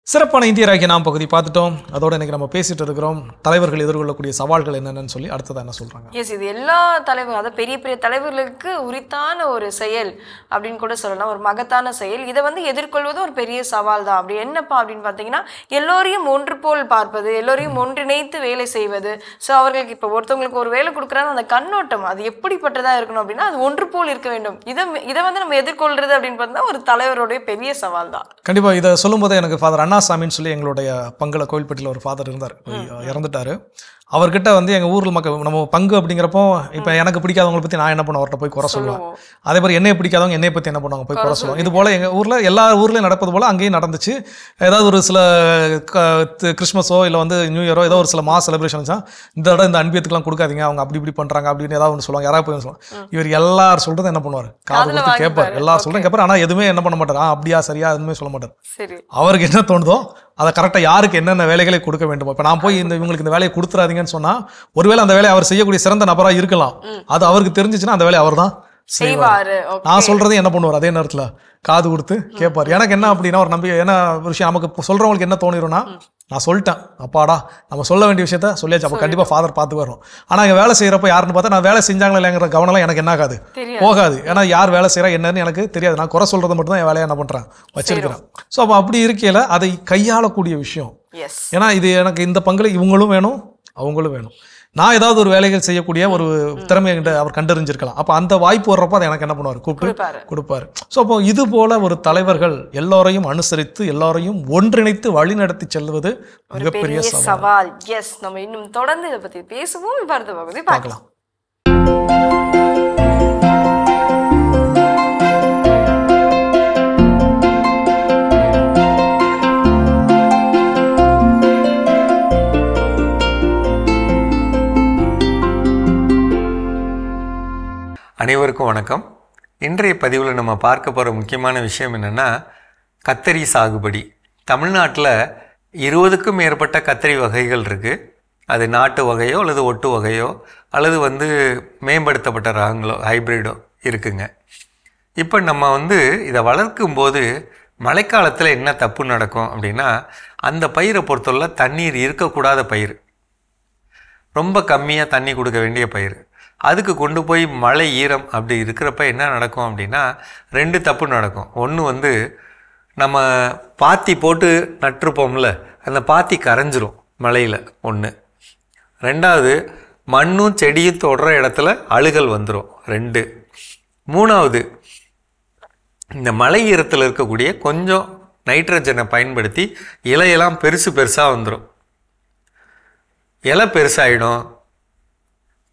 சிறப்பான இந்தியராகிய நாம் பகுதி பார்த்துட்டோம். அதோட இன்னைக்கு நம்ம பேசிட்டு இருக்கிறோம் தலைவர்கள் எதிர்கொள்ளக்கூடிய சவால்கள் என்னென்னு சொல்லி. அடுத்ததான் என்ன சொல்றாங்க? எஸ், இது எல்லா தலைவர்கள், அதாவது பெரிய பெரிய தலைவர்களுக்கு உரித்தான ஒரு செயல் அப்படின்னு கூட சொல்லலாம், ஒரு மகத்தான செயல். இதை எதிர்கொள்வது ஒரு பெரிய சவால் தான். அப்படி என்னப்பா அப்படின்னு பார்த்தீங்கன்னா, எல்லோரையும் ஒன்று போல் பார்ப்பது, எல்லோரையும் ஒன்றிணைத்து வேலை செய்வது. ஸோ அவர்களுக்கு இப்போ ஒருத்தவங்களுக்கு ஒரு வேலை கொடுக்குறாங்க, அந்த கண்ணோட்டம் அது எப்படிப்பட்டதாக இருக்கணும் அப்படின்னா அது ஒன்று போல் இருக்க வேண்டும். இதை நம்ம எதிர்கொள்றது அப்படின்னு பார்த்தா ஒரு தலைவருடைய பெரிய சவால் தான். கண்டிப்பாக இதை சொல்லும் போது எனக்கு ஃபாதர் அண்ணாசாமின்னு சொல்லி எங்களுடைய பங்குல கோயில்பட்டியில் ஒரு ஃபாதர் இருந்தார், இறந்துட்டாரு. அவர்கிட்ட எங்கள் ஊரில் மக்கள் நம்ம பங்கு அப்படிங்கிறப்போ இப்போ எனக்கு பிடிக்காதவங்களை பற்றி நான் என்ன பண்ணுவேன், அவர்கிட்ட போய் குறை சொல்லுவேன். அதே மாதிரி என்னை பிடிக்காதவங்க என்னை பற்றி என்ன பண்ணுவாங்க, போய் குறை சொல்லுவாங்க. இது போல் எங்கள் ஊரில் எல்லா ஊர்லேயும் நடப்பது போல் அங்கேயும் நடந்துச்சு. ஏதாவது ஒரு சில கிறிஸ்மஸோ இல்லை நியூ இயரோ ஏதோ ஒரு சில மாஸ் செலிப்ரேஷன் வச்சா இந்த இடம் இந்த அன்பியத்துக்குலாம் கொடுக்காதீங்க, அவங்க அப்படி இப்படி பண்ணுறாங்க அப்படின்னு ஏதாவது ஒன்று சொல்லுவாங்க. யாராவது போய் சொல்லுவாங்க. இவர் எல்லாரும் சொல்கிறது என்ன பண்ணுவார், காது கொடுத்து கேட்பார், எல்லாரும் சொல்கிறேன் கேட்பார். ஆனால் எதுவுமே என்ன பண்ண மாட்டார், அப்படியா சரியா எதுவுமே சொல்ல மாட்டார். அவருக்கு என்ன தோணுதோ அதை கரெக்டாக யாருக்கு என்னென்ன வேலைகளை கொடுக்க வேண்டுமோ. இப்போ நான் போய் இவங்களுக்கு இந்த வேலையை கொடுத்துறாதீங்கன்னு சொன்னால் ஒருவேளை அந்த வேலையை அவர் செய்யக்கூடிய சிறந்த நபராக இருக்கலாம். அது அவருக்கு தெரிஞ்சிச்சுன்னா அந்த வேலையை அவர் தான் செய்வார். நான் சொல்றதை என்ன பண்ணுவார், அதே நேரத்தில் காது கொடுத்து கேட்பார். எனக்கு என்ன அப்படின்னா ஒரு நம்பிக்கை, என்ன விஷயம் நமக்கு சொல்றவங்களுக்கு என்ன தோணிடும்னா, நான் சொல்லிட்டேன் அப்பாடா நம்ம சொல்ல வேண்டிய விஷயத்த சொல்லியாச்சு, அப்போ கண்டிப்பாக ஃபாதர் பார்த்து வரும். ஆனால் இங்கே வேலை செய்கிறப்ப யாருன்னு பார்த்தா நான் வேலை செஞ்சாங்களா இல்லைங்கிற கவனம் எனக்கு என்ன ஆகாது, போகாது. ஏன்னா யார் வேலை செய்கிறா என்னன்னு எனக்கு தெரியாது. நான் குறை சொல்றது மட்டும் தான் என் வேலையை என்ன பண்ணுறேன் வச்சிருக்கிறேன். ஸோ அப்போ அப்படி இருக்கையில் அதை கையாளக்கூடிய விஷயம். ஏன்னா இது எனக்கு இந்த பங்குல இவங்களும் வேணும் அவங்களும் வேணும். நான் ஏதாவது ஒரு வேலைகள் செய்யக்கூடிய ஒரு திறமையை அவர் கண்டறிஞ்சிருக்கலாம். அப்போ அந்த வாய்ப்பு வர்றப்போ அதை எனக்கு என்ன பண்ணுவார், கூப்பிட்டு கொடுப்பாரு. ஸோ அப்போ இது போல ஒரு தலைவர்கள் எல்லோரையும் அனுசரித்து எல்லோரையும் ஒன்றிணைத்து வழி நடத்தி செல்வது மிகப்பெரிய சவால். எஸ், நம்ம இன்னும் தொடர்ந்து இதை பற்றி பேசுவோம். அடுத்த பகுதி பார்க்கலாம். அனைவருக்கும் வணக்கம். இன்றைய பதிவில் நம்ம பார்க்க போகிற முக்கியமான விஷயம் என்னென்னா கத்தரி சாகுபடி. தமிழ்நாட்டில் 20க்கும் மேற்பட்ட கத்தரி வகைகள் இருக்குது. அது நாட்டு வகையோ அல்லது ஒட்டு வகையோ அல்லது மேம்படுத்தப்பட்ட ரகங்களோ ஹைப்ரிடோ இருக்குங்க. இப்போ நம்ம இதை வளர்க்கும்போது மழைக்காலத்தில் என்ன தப்பு நடக்கும் அப்படின்னா, அந்த பயிரை பொறுத்தவரை தண்ணீர் இருக்கக்கூடாத பயிர், ரொம்ப கம்மியாக தண்ணி கொடுக்க வேண்டிய பயிர். அதுக்கு கொண்டு போய் மழை ஈரம் அப்படி இருக்கிறப்ப என்ன நடக்கும் அப்படின்னா 2 தப்பு நடக்கும். ஒன்று நம்ம பாத்தி போட்டு நட்டுருப்போம்ல, அந்த பாத்தி கரைஞ்சிரும் மழையில் ஒன்று. 2வது மண்ணும் செடியும் தொடுற இடத்துல அழுகல் வந்துடும் 2. 3வது இந்த மழை ஈரத்தில் இருக்கக்கூடிய கொஞ்சம் நைட்ரஜனை பயன்படுத்தி இலையெல்லாம் பெருசாக வந்துடும். இலை பெருசாகிடும்,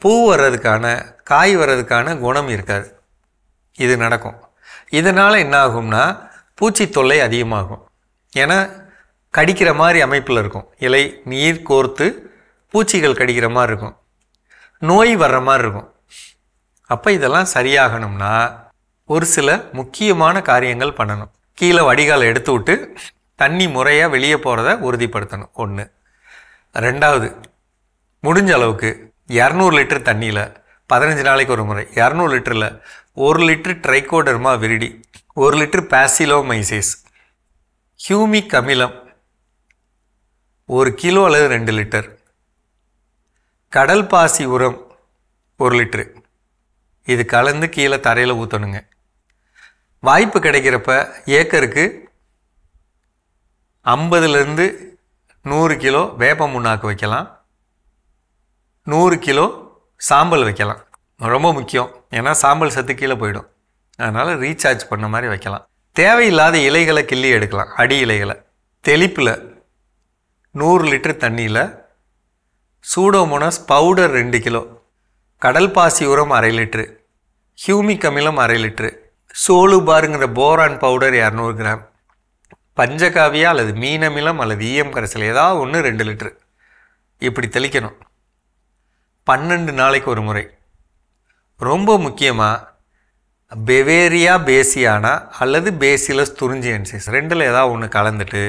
பூ வர்றதுக்கான காய் வர்றதுக்கான குணம் இருக்காது. இது நடக்கும். இதனால் என்ன ஆகும்னா பூச்சி தொல்லை அதிகமாகும். ஏன்னா கடிக்கிற மாதிரி அமைப்பில் இருக்கும், இலை நீர் கோர்த்து பூச்சிகள் கடிக்கிற மாதிரி இருக்கும், நோய் வர்ற மாதிரி இருக்கும். அப்போ இதெல்லாம் சரியாகணும்னா ஒரு சில முக்கியமான காரியங்கள் பண்ணணும். கீழே வடிகால் எடுத்து விட்டு தண்ணி முறையாக வெளியே போகிறத உறுதிப்படுத்தணும் 1. 2வது முடிஞ்ச அளவுக்கு 200 லிட்டர் தண்ணியில் 15 நாளைக்கு ஒரு முறை 200 லிட்டரில் 1 litre Trichoderma viride, 1 litre Paecilomyces, humic அமிலம் 1 கிலோ அல்லது 2 லிட்டர், கடல் பாசி உரம் 1 லிட்டரு, இது கலந்து கீழே தரையில் ஊற்றணுங்க. வாய்ப்பு கிடைக்கிறப்ப ஏக்கருக்கு 50லேருந்து 100 கிலோ வேப்ப முன்னாக்கு வைக்கலாம், 100 கிலோ சாம்பல் வைக்கலாம். ரொம்ப முக்கியம், ஏன்னா சாம்பல் சத்து கீழே போயிடும். அதனால் ரீசார்ஜ் பண்ண மாதிரி வைக்கலாம். தேவையில்லாத இலைகளை கிள்ளி எடுக்கலாம், அடி இலைகளை. தெளிப்பில் 100 லிட்டர் தண்ணியில் சூடோமோனாஸ் பவுடர் 2 கிலோ, கடல் பாசி உரம் 1/2 லிட்ரு, ஹியூமிக் அமிலம் 1/2 லிட்ரு, சோலுபாருங்கிற போரான் பவுடர் 200 கிராம், பஞ்சகாவியா அல்லது மீனமிலம் அல்லது ஈயம் கரைசல் ஏதாவது ஒன்று 2 லிட்ரு இப்படி தெளிக்கணும். 12 நாளைக்கு ஒரு முறை. ரொம்ப முக்கியமாக பெவேரியா பேசியானா அல்லது பேசிலஸ் துரிஞ்சியன்சிஸ் 2ல் ஏதாவது ஒன்று கலந்துட்டு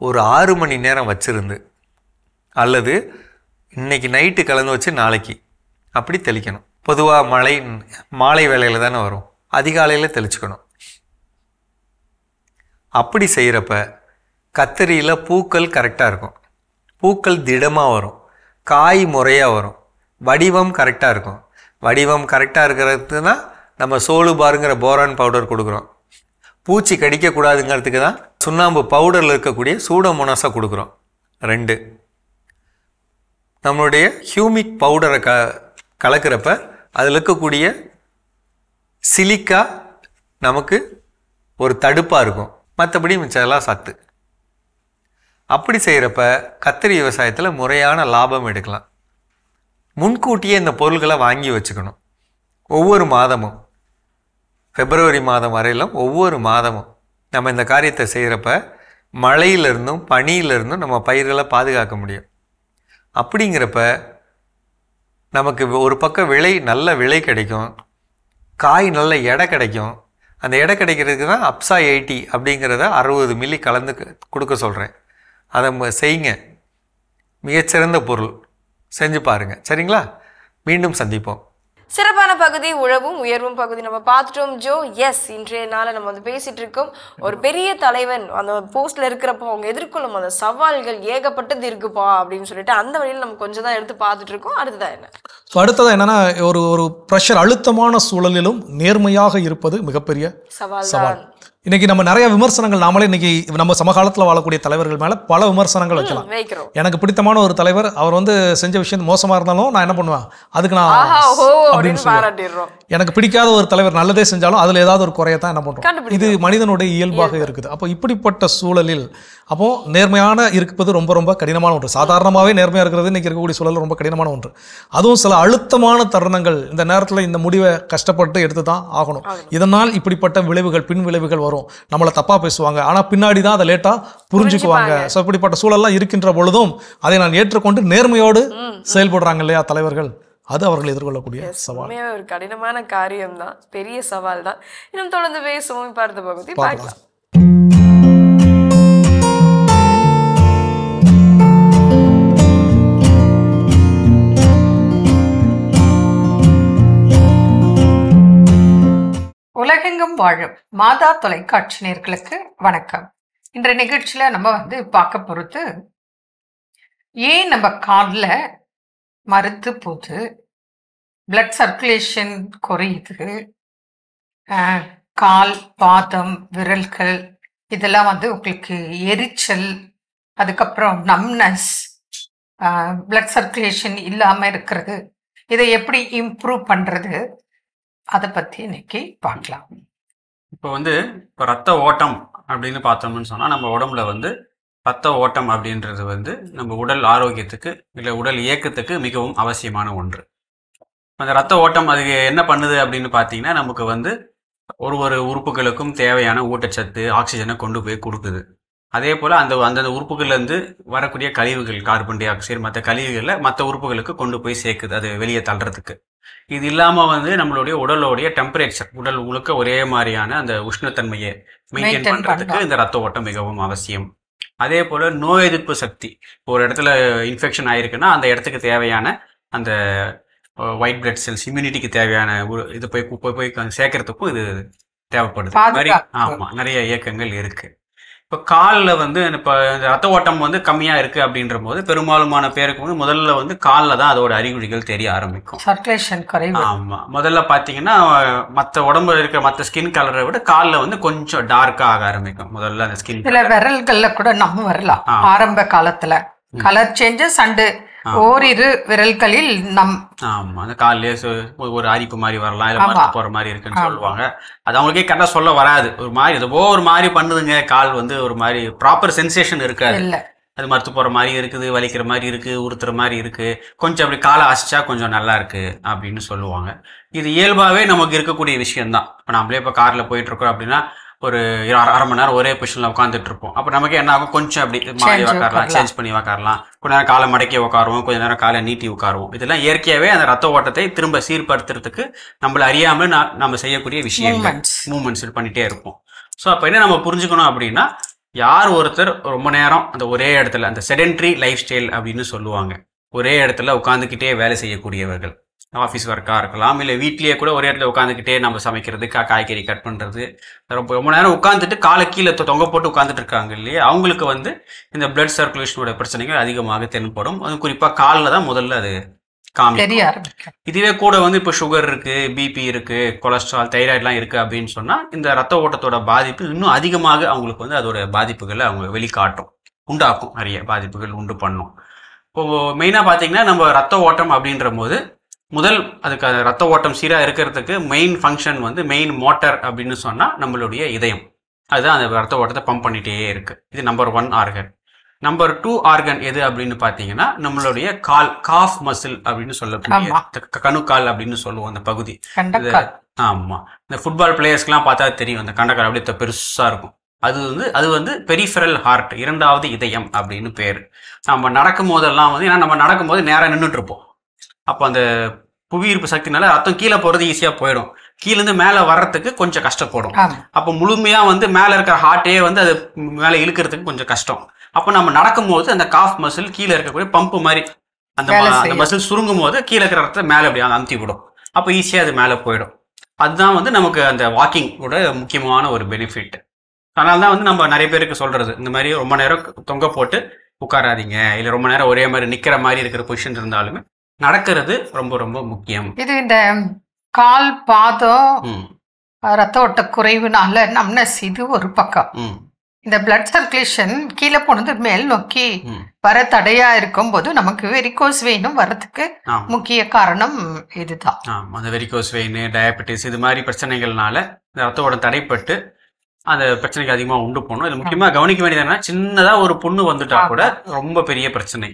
ஒரு 6 மணி நேரம் வச்சுருந்து, அல்லது இன்னைக்கு நைட்டு கலந்து வச்சு நாளைக்கு அப்படி தெளிக்கணும். பொதுவாக மாலை வேளையில் தானே வரும், அதிகாலையில் தெளிச்சுக்கணும். அப்படி செய்கிறப்ப கத்தரியில் பூக்கள் கரெக்டாக இருக்கும், பூக்கள் திடமாக வரும், காய் முறையாக வரும், வடிவம் கரெக்டாக இருக்கும். வடிவம் கரெக்டாக இருக்கிறதுக்கு தான் நம்ம சோலுபாருங்கிற போரான் பவுடர் கொடுக்குறோம். பூச்சி கடிக்கக்கூடாதுங்கிறதுக்கு தான் சுண்ணாம்பு பவுடரில் இருக்கக்கூடிய சூடோமோனாஸை கொடுக்குறோம். 2 நம்மளுடைய ஹியூமிக் பவுடரை கலக்கிறப்ப அதில் இருக்கக்கூடிய சிலிக்கா நமக்கு ஒரு தடுப்பாக இருக்கும், மற்றபடி மிச்சதெல்லாம் சத்து. அப்படி செய்கிறப்ப கத்தரி விவசாயத்தில் முறையான லாபம் எடுக்கலாம். முன்கூட்டியே இந்த பொருள்களை வாங்கி வச்சுக்கணும். ஒவ்வொரு மாதமும் பிப்ரவரி மாதம் வரையிலும் ஒவ்வொரு மாதமும் நம்ம இந்த காரியத்தை செய்கிறப்ப மழையிலிருந்தும் பனியிலிருந்தும் நம்ம பயிர்களை பாதுகாக்க முடியும். அப்படிங்கிறப்ப நமக்கு ஒரு பக்கம் நல்ல விலை கிடைக்கும், காய் நல்ல எடை கிடைக்கும். அந்த எடை கிடைக்கிறதுக்கு தான் அப்சா 80 அப்படிங்கிறத 60 மில்லி கலந்து கொடுக்க சொல்கிறேன். அதை செய்யுங்க, மிகச்சிறந்த பொருள், செஞ்சு பாருங்கள். சரிங்களா? மீண்டும் சந்திப்போம். சிறப்பான பகுதி உழவும் உயர்வும் பகுதி நம்ம பார்த்துட்டோம் ஜோ. எஸ், இன்றைய நாளை நம்ம பேசிட்டு இருக்கோம். ஒரு பெரிய தலைவன் அந்த போஸ்ட்ல இருக்கிறப்போ அவங்க எதிர்கொள்ளும் அந்த சவால்கள் ஏகப்பட்டது இருக்குப்பா அப்படின்னு சொல்லிட்டு அந்த வழியில் நம்ம கொஞ்சம் தான் எடுத்து பார்த்துட்டு இருக்கோம். அடுத்ததான் என்ன? ஸோ அடுத்ததான் என்னன்னா, ஒரு ப்ரெஷர் அழுத்தமான சூழலிலும் நேர்மையாக இருப்பது மிகப்பெரிய சவால். இன்னைக்கு நம்ம நிறைய விமர்சனங்கள், நாமளே இன்னைக்கு நம்ம சமகாலத்தில் வாழக்கூடிய தலைவர்கள் மேல பல விமர்சனங்கள் வைக்கலாம். எனக்கு பிடித்தமான ஒரு தலைவர், அவர் செஞ்ச விஷயம் மோசமா இருந்தாலும் நான் என்ன பண்ணுவேன், அதுக்கு நான் அப்படின்னு சொல்லுவேன். எனக்கு பிடிக்காத ஒரு தலைவர் நல்லதே செஞ்சாலும் அதுல ஏதாவது ஒரு குறையத்தான் என்ன பண்றோம். இது மனிதனுடைய இயல்பாக இருக்குது. அப்போ இப்படிப்பட்ட சூழலில் அப்போ நேர்மையான இருப்பது ரொம்ப ரொம்ப கடினமான ஒன்று. சாதாரணமாகவே நேர்மையாக இருக்கிறது இன்னைக்கு இருக்கக்கூடிய சூழல் ரொம்ப கடினமான ஒன்று. அதுவும் சில அழுத்தமான தருணங்கள், இந்த நேரத்தில் இந்த முடிவை கஷ்டப்பட்டு எடுத்து தான் ஆகணும். இதனால் இப்படிப்பட்ட விளைவுகள், பின் விளைவுகள் வரும். நம்மளை தப்பா பேசுவாங்க, ஆனால் பின்னாடி தான் அதை லேட்டா புரிஞ்சுக்குவாங்க. ஸோ இப்படிப்பட்ட சூழல்லாம் இருக்கின்ற பொழுதும் அதை நான் ஏற்றுக்கொண்டு நேர்மையோடு செயல்படுறாங்க இல்லையா தலைவர்கள், அது அவர்கள் எதிர்கொள்ளக்கூடிய சவால். உண்மையாவே ஒரு கடினமான காரியம் தான், பெரிய சவால் தான். இன்னும் தொடர்ந்து பேசுவோம். பார்த்த பகுதி பார்க்கலாம். உலகெங்கும் வாழும் மாதா தொலைக்காட்சி நேயர்களுக்கு வணக்கம். இன்றைய நிகழ்ச்சியில நம்ம பார்க்க போறது, ஏன் நம்ம காலில் மறுத்து போகுது, பிளட் சர்க்குலேஷன் குறையுது, கால், பாதம், விரல்கள் இதெல்லாம் உங்களுக்கு எரிச்சல், அதுக்கப்புறம் நம்னஸ், பிளட் சர்க்குலேஷன் இல்லாமல் இருக்கிறது, இதை எப்படி இம்ப்ரூவ் பண்ணுறது, அதை பற்றி இன்னைக்கு பார்க்கலாம். இப்போ இப்போ ரத்த ஓட்டம் அப்படின்னு பார்த்தோம்னு சொன்னால், நம்ம உடம்புல ரத்த ஓட்டம் அப்படின்றது நம்ம உடல் ஆரோக்கியத்துக்கு இல்லை உடல் இயக்கத்துக்கு மிகவும் அவசியமான ஒன்று. அந்த ரத்த ஓட்டம் அதுக்கு என்ன பண்ணுது அப்படின்னு பார்த்தீங்கன்னா, நமக்கு ஒரு உறுப்புகளுக்கும் தேவையான ஊட்டச்சத்து, ஆக்சிஜனை கொண்டு போய் கொடுக்குது. அதே போல் அந்த உறுப்புகள்லேருந்து வரக்கூடிய கழிவுகள், கார்பன் டை ஆக்சைடு, மற்ற கழிவுகளை மற்ற உறுப்புகளுக்கு கொண்டு போய் சேர்க்குது, அது வெளியே தள்ளுறதுக்கு. இது இல்லாமல் நம்மளுடைய உடலோடைய டெம்பரேச்சர், உடல் முழுக்க ஒரே மாதிரியான அந்த உஷ்ணத்தன்மையை மெயின்டைன் பண்ணுறதுக்கு இந்த ரத்த ஓட்டம் மிகவும் அவசியம். அதே போல் நோய் எதிர்ப்பு சக்தி, ஒரு இடத்துல இன்ஃபெக்ஷன் ஆயிருக்குன்னா அந்த இடத்துக்கு தேவையான அந்த ஒயிட் பிளட் செல்ஸ், இம்யூனிட்டிக்கு தேவையான இது போய் சேர்க்கறதுக்கும் இது தேவைப்படுது. ஆமாம், நிறைய இயக்கங்கள் இருக்குது. இப்போ காலில் இப்போ இந்த ரத்த ஓட்டம் கம்மியாக இருக்குது அப்படின்ற போது பெரும்பாலுமான பேருக்கு முதல்ல காலில் தான் அதோட அறிகுறிகள் தெரிய ஆரம்பிக்கும். சர்க்குலேஷன் குறைவு. ஆமாம், முதல்ல பார்த்தீங்கன்னா மற்ற உடம்புல இருக்கிற மற்ற ஸ்கின் கலரை விட காலில் கொஞ்சம் டார்க்காக ஆக ஆரம்பிக்கும். முதல்ல அந்த ஸ்கின் சில விரல்களில் கூட நம்ம வரலாம் ஆரம்ப காலத்தில் கலர் சேஞ்சஸ் அண்டு ஓரிரு விரல்களில் ஆமா, அந்த காலிலே ஒரு அரிப்பு மாதிரி வரலாம், இல்லை மரத்து போற மாதிரி இருக்குன்னு சொல்லுவாங்க. அது அவங்களுக்கே கரெக்டா சொல்ல வராது. ஒரு மாதிரி ஏதோ ஒரு மாதிரி பண்ணுதுங்க, கால் ஒரு மாதிரி ப்ராப்பர் சென்சேஷன் இருக்காது. அது மரத்து போற மாதிரி இருக்குது, வலிக்கிற மாதிரி இருக்கு, உறுத்துற மாதிரி இருக்கு, கொஞ்சம் அப்படி காலை அசைச்சா கொஞ்சம் நல்லா இருக்கு அப்படின்னு சொல்லுவாங்க. இது இயல்பாவே நமக்கு இருக்கக்கூடிய விஷயம்தான். இப்போ நம்மளே இப்போ கார்ல போயிட்டு இருக்கோம் அப்படின்னா ஒரு அரை மணி நேரம் ஒரே பொசிஷன்ல உட்காந்துட்டு இருப்போம். அப்போ நமக்கு என்ன ஆகும், கொஞ்சம் அப்படி மாறி உட்காரலாம், சேஞ்ச் பண்ணி உட்காரலாம், கொஞ்ச நேரம் காலை மடக்கி உட்காருவோம், கொஞ்ச நேரம் காலை நீட்டி உட்காருவோம். இதெல்லாம் இயற்கையாவே அந்த ரத்த ஓட்டத்தை திரும்ப சீர்படுத்துறதுக்கு நம்மள அறியாம நம்ம செய்யக்கூடிய விஷயங்கள், மூமெண்ட்ஸ் பண்ணிட்டே இருப்போம். ஸோ அப்போ என்ன நம்ம புரிஞ்சுக்கணும் அப்படின்னா, யார் ஒருத்தர் ரொம்ப நேரம் அந்த ஒரே இடத்துல, அந்த செடென்ட்ரி லைஃப் ஸ்டைல் அப்படின்னு சொல்லுவாங்க, ஒரே இடத்துல உட்காந்துக்கிட்டே வேலை செய்யக்கூடியவர்கள், ஆஃபீஸ் ஒர்க்காக இருக்கலாம், இல்லை வீட்லேயே கூட ஒரே இடத்துல உட்காந்துக்கிட்டே நம்ம சமைக்கிறது, காய்கறி கட் பண்ணுறது, ரொம்ப நேரம் உட்காந்துட்டு காலை கீழே தொங்க போட்டு உட்காந்துட்டு இருக்காங்க இல்லையா, அவங்களுக்கு இந்த பிளட் சர்க்குலேஷனோட பிரச்சனைகள் அதிகமாக தென்படும். அது குறிப்பாக காலில் தான் முதல்ல அது காமிக்கும். இதுவே கூட இப்போ சுகர் இருக்கு, பிபி இருக்கு, கொலஸ்ட்ரால், தைராய்டுலாம் இருக்கு அப்படின்னு சொன்னால் இந்த ரத்த ஓட்டத்தோட பாதிப்பு இன்னும் அதிகமாக அவங்களுக்கு அதோட பாதிப்புகளை அவங்க வெளிக்காட்டும், உண்டாக்கும், நிறைய பாதிப்புகள் உண்டு பண்ணும். இப்போ மெயினாக பார்த்தீங்கன்னா நம்ம ரத்த ஓட்டம் அப்படின்ற போது அதுக்கு ரத்த ஓட்டம் சீராக இருக்கிறதுக்கு மெயின் ஃபங்க்ஷன் மெயின் மோட்டர் அப்படின்னு சொன்னால் நம்மளுடைய இதயம். அதுதான் அந்த ரத்த ஓட்டத்தை பம்ப் பண்ணிட்டே இருக்கு. இது நம்பர் 1 ஆர்கன். நம்பர் 2 ஆர்கன் எது அப்படின்னு பார்த்தீங்கன்னா நம்மளுடைய காஃப் மசில் அப்படின்னு சொல்லக்கூடிய கணுக்கால் அப்படின்னு சொல்லுவோம் அந்த பகுதி. ஆமாம், இந்த ஃபுட்பால் பிளேயர்ஸ்க்கெலாம் பார்த்தா தெரியும், அந்த கண்டக்கால் அப்படியே பெருசாக இருக்கும். அது பெரிஃபெரல் ஹார்ட், இரண்டாவது இதயம் அப்படின்னு பேர். நம்ம நடக்கும் போதெல்லாம் ஏன்னா நம்ம நடக்கும்போது நேராக நின்றுட்டு இருப்போம். அப்போ அந்த புவியீர்ப்பு சக்தினால ரத்தம் கீழே போகிறது ஈஸியாக போயிடும், கீழேருந்து மேலே வர்றதுக்கு கொஞ்சம் கஷ்டப்படும். அப்போ முழுமையாக மேலே இருக்கிற ஹார்ட்டே அது மேலே இழுக்கிறதுக்கு கொஞ்சம் கஷ்டம். அப்போ நம்ம நடக்கும்போது அந்த காஃப் மசில் கீழே இருக்கக்கூடிய பம்பு மாதிரி அந்த மசில் சுருங்கும் போது கீழே இருக்கிற ரத்தத்தை மேலே அப்படி அமுத்தி விடும். அப்போ ஈஸியாக அது மேலே போயிடும். அதுதான் நமக்கு அந்த வாக்கிங்கோட முக்கியமான ஒரு பெனிஃபிட். அதனால தான் நம்ம நிறைய பேருக்கு சொல்றது, இந்த மாதிரி ரொம்ப நேரம் தொங்க போட்டு உட்காராதீங்க, இல்லை ரொம்ப நேரம் ஒரே மாதிரி நிற்கிற மாதிரி இருக்கிற பொசிஷன் இருந்தாலுமே நடக்கிறது ரொம்ப ரொம்ப முக்கியம். இது இந்த கால், பாதம், ரத்த ஓட்ட குறைவுனால நம்னஸ் இது ஒரு பக்கம். இந்த பிளட் சர்க்குலேஷன் கீழே போனது மேல் நோக்கி வர தடையா இருக்கும் போது நமக்கு வெரிகோஸ் வெயினும் வர்றதுக்கு முக்கிய காரணம் இதுதான். அந்த வெரிகோஸ் வெயின், டயபெட்டிஸ் இது மாதிரி பிரச்சனைகள்னால இந்த ரத்த ஓட்டம் தடைப்பட்டு அந்த பிரச்சனைக்கு அதிகமாக உண்டு போகணும். இது முக்கியமாக கவனிக்க வேண்டியது என்னன்னா, சின்னதா ஒரு புண்ணு வந்துட்டா கூட ரொம்ப பெரிய பிரச்சனை.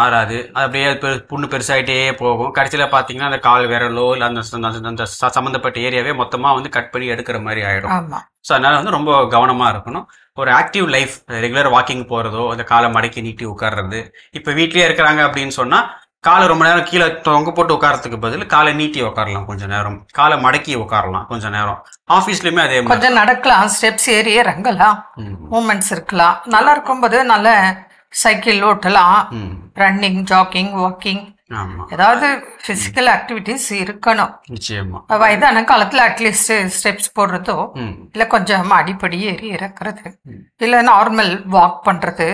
ஆறாது, அப்படியே புண்ணு பெருசாயிட்டே போகும். கடைசியில பாத்தீங்கன்னா அந்த கால் விரலோ இல்லை அந்த சம்பந்தப்பட்ட ஏரியாவே மொத்தமா கட் பண்ணி எடுக்கிற மாதிரி ஆயிடும். ஸோ அதனால ரொம்ப கவனமா இருக்கணும். ஒரு ஆக்டிவ் லைஃப், ரெகுலர் வாக்கிங் போறதோ, அந்த காலை மடக்கி நீட்டி உட்கார்றது. இப்போ வீட்லயே இருக்கிறாங்க அப்படின்னு சொன்னா காலை ரொம்ப நேரம் கீழே தொங்க போட்டு உட்காரத்துக்கு பதில் காலை நீட்டி உட்காரலாம் கொஞ்சம் நேரம், காலை மடக்கி உட்காரலாம் கொஞ்சம் நேரம். ஆஃபீஸ்லயுமே அதே மாதிரி கொஞ்சம் நடக்கலாம், ஸ்டெப்ஸ் ஏறி இறங்கலாம், மூமெண்ட்ஸ் இருக்கலாம். நல்லா இருக்கும்போது நல்ல சைக்கிள் ஓட்டலாம், ரன்னிங், ஜாக்கிங், வாக்கிங், ஏதாவது பிசிக்கல் ஆக்டிவிட்டிஸ் இருக்கணும். நிச்சயமா வயதான காலத்துல அட்லீஸ்ட் ஸ்டெப்ஸ் போடுறதோ இல்ல கொஞ்சம் அடிப்படி ஏறி இறக்குறது இல்ல நார்மல் வாக் பண்றது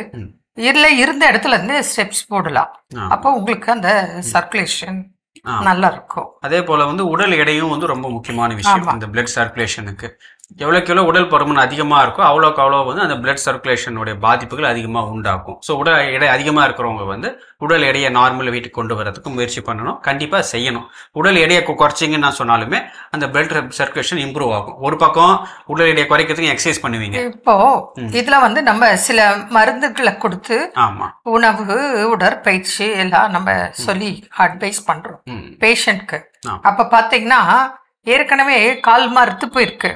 இல்ல இருந்த இடத்துல இருந்து ஸ்டெப்ஸ் போடலாம். அப்போ உங்களுக்கு அந்த சர்க்குலேஷன் நல்லா இருக்கும். அதே போல வந்து உடல் எடையும் வந்து ரொம்ப முக்கியமான விஷயம் இந்த பிளட் சர்க்குலேஷனுக்கு. எவ்வளோக்கு எவ்வளோ உடல் பருமன் அதிகமாக இருக்கோ அவ்வளோக்கு அவ்வளோ வந்து அந்த பிளட் சர்க்குலேஷனுடைய பாதிப்புகள் அதிகமாக உண்டாக்கும். ஸோ உடல் எடை அதிகமாக இருக்கிறவங்க வந்து உடல் எடையை நார்மல் வீட்டுக்கு கொண்டு வரதுக்கு முயற்சி பண்ணணும், கண்டிப்பாக செய்யணும். உடல் எடையை குறைச்சிங்கன்னு நான் சொன்னாலுமே அந்த பிளட் சர்க்குலேஷன் இம்ப்ரூவ் ஆகும். ஒரு பக்கம் உடல் எடையை குறைக்கிறதுக்கு எக்ஸசைஸ் பண்ணுவீங்க. இப்போ இதுல வந்து நம்ம சில மருந்துகளை கொடுத்து உணவு, உடற்பயிற்சி எல்லாம் நம்ம சொல்லி அட்வைஸ் பண்றோம் பேஷண்ட்க்கு. அப்ப பாத்தீங்கன்னா ஏற்கனவே கால் மறுத்து போயிருக்கு,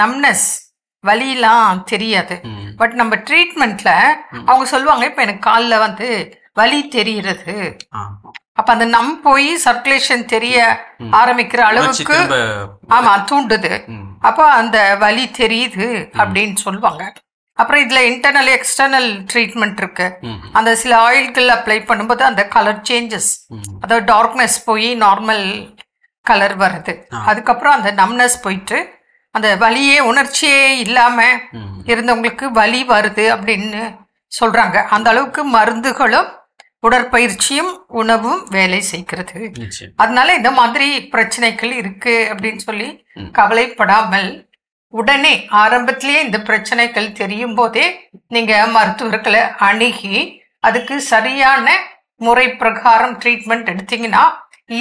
நம்னஸ், வலியெல்லாம் தெரியாது. பட் நம்ம ட்ரீட்மெண்ட்ல அவங்க சொல்லுவாங்க இப்ப எனக்கு காலில் வந்து வலி தெரிகிறது. அப்ப அந்த நம் போய் சர்க்குலேஷன் தெரிய ஆரம்பிக்கிற அளவுக்கு தூண்டுது. அப்ப அந்த வலி தெரியுது அப்படின்னு சொல்லுவாங்க. அப்புறம் இதுல இன்டர்னல் எக்ஸ்டர்னல் ட்ரீட்மெண்ட் இருக்கு. அந்த சில ஆயில்கள் அப்ளை பண்ணும்போது அந்த கலர் சேஞ்சஸ், அதாவது டார்க்னஸ் போய் நார்மல் கலர் வருது. அதுக்கப்புறம் அந்த நம்னஸ் போயிட்டு அந்த வலியே உணர்ச்சியே இல்லாம இருந்தவங்களுக்கு வலி வருது அப்படின்னு சொல்றாங்க. அந்த அளவுக்கு மருந்துகளும் உடற்பயிற்சியும் உணவும் வேலை செய்கிறது. அதனால இந்த மாதிரி பிரச்சனைகள் இருக்கு அப்படின்னு சொல்லி கவலைப்படாமல் உடனே ஆரம்பத்திலேயே இந்த பிரச்சனைகள் தெரியும் போதே நீங்க மருத்துவர்களை அணுகி அதுக்கு சரியான முறை பிரகாரம் ட்ரீட்மெண்ட் எடுத்தீங்கன்னா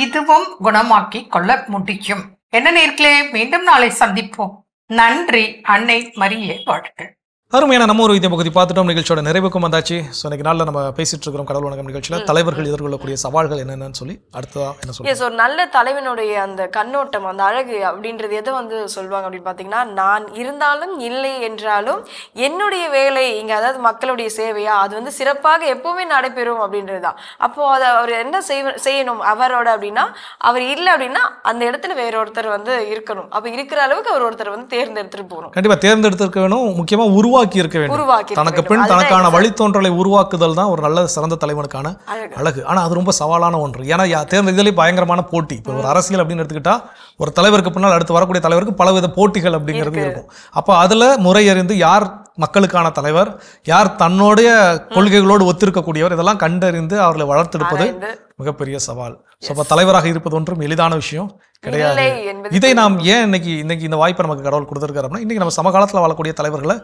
இதுவும் குணமாக்கி கொள்ள முடியும். என்ன நேர்களே, மீண்டும் நாளை சந்திப்போம். நன்றி. அன்னை மரியே வாழ்க. அருமையான நம்ம ஒரு வைத்திய பகுதி பார்த்துட்டோம். நிகழ்ச்சியோட நிறைவுக்கும் வந்தாச்சு. ஸோ இன்னைக்கு நாளில் நம்ம பேசிட்டு இருக்கிறோம் கடவுள் வணக்கம் நிகழ்ச்சியில் தலைவர்கள் எதிர்கொள்ளக்கூடிய சவால்கள் என்னென்னு சொல்லி அடுத்ததா என்ன சொல்லுங்க. ஒரு நல்ல தலைவனுடைய அந்த கண்ணோட்டம், அந்த அழகு அப்படின்றது எதை வந்து சொல்லுவாங்க அப்படின்னு பார்த்தீங்கன்னா, நான் இருந்தாலும் இல்லை என்றாலும் என்னுடைய வேலை இங்கே, அதாவது மக்களுடைய சேவையா அது வந்து சிறப்பாக எப்பவுமே நடைபெறும் அப்படின்றது தான். அப்போ அதை அவர் என்ன செய்யணும் அவரோட அப்படின்னா, அவர் இல்லை அப்படின்னா அந்த இடத்துல வேற ஒருத்தர் வந்து இருக்கணும். அப்போ இருக்கிற அளவுக்கு அவர் ஒருத்தர் வந்து தேர்ந்தெடுத்துட்டு போகணும். கண்டிப்பாக தேர்ந்தெடுத்திருக்க வேணும். முக்கியமாக உருவாக்கி இருக்க வேண்டும். தனக்கு பின் தனக்கான வழித்தோன்றலை உருவாக்குதல் தான் ஒரு நல்ல சிறந்த தலைவனுக்கான அழகு. ஆனா அது ரொம்ப சவாலான ஒன்று. ஏன்னா தேர்ந்தெடுத்தலே பயங்கரமான போட்டி. இப்போ ஒரு அரசியல் அப்படின்னு எடுத்துக்கிட்டா ஒரு தலைவருக்கு பின்னால் அடுத்து வரக்கூடிய தலைவருக்கு பலவித போட்டிகள் அப்படிங்கிறது இருக்கும். அப்போ அதுல முறையறிந்து யார் மக்களுக்கான தலைவர், யார் தன்னுடைய கொள்கைகளோடு ஒத்திருக்கக்கூடியவர், இதெல்லாம் கண்டறிந்து அவர்களை வளர்த்தெடுப்பது மிகப்பெரிய சவால். ஸோ தலைவராக இருப்பது ஒன்றும் எளிதான விஷயம் கிடையாது. இதை நாம் ஏன் இன்னைக்கு இந்த வாய்ப்பை நமக்கு கடவுள் கொடுத்துருக்காரு அப்படின்னா, இன்னைக்கு நம்ம சமகாலத்தில் வாழக்கூடிய தலைவர்களை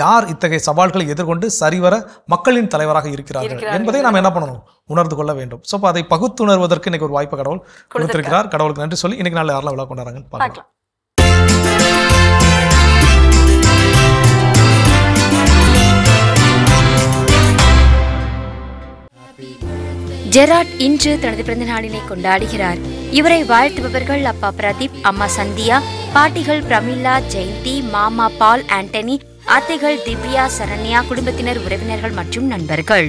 யார் இத்தகைய சவால்களை எதிர்கொண்டு சரிவர மக்களின் தலைவராக இருக்கிறார்கள் என்பதை நாம் என்ன பண்ணணும், உணர்ந்து கொள்ள வேண்டும். ஸோ அதை பகுத்துணர்வதற்கு இன்னைக்கு ஒரு வாய்ப்பை கடவுள் கொடுத்திருக்கிறார். கடவுளுக்கு நன்றி சொல்லி இன்னைக்கு நாளில் யாரெல்லாம் விழா கொண்டாடுறாங்கன்னு பார்க்கலாம். ஜெராட் இன்று தனது பிறந்த நாளினை கொண்டாடுகிறார். இவரை வாழ்த்துபவர்கள் அப்பா பிரதீப், அம்மா சந்தியா, பாட்டிகள் பிரமிளா, ஜெயந்தி, மாமா பால், ஆண்டனி, அத்தைகள் திவ்யா, சரண்யா, குடும்பத்தினர், உறவினர்கள் மற்றும் நண்பர்கள்.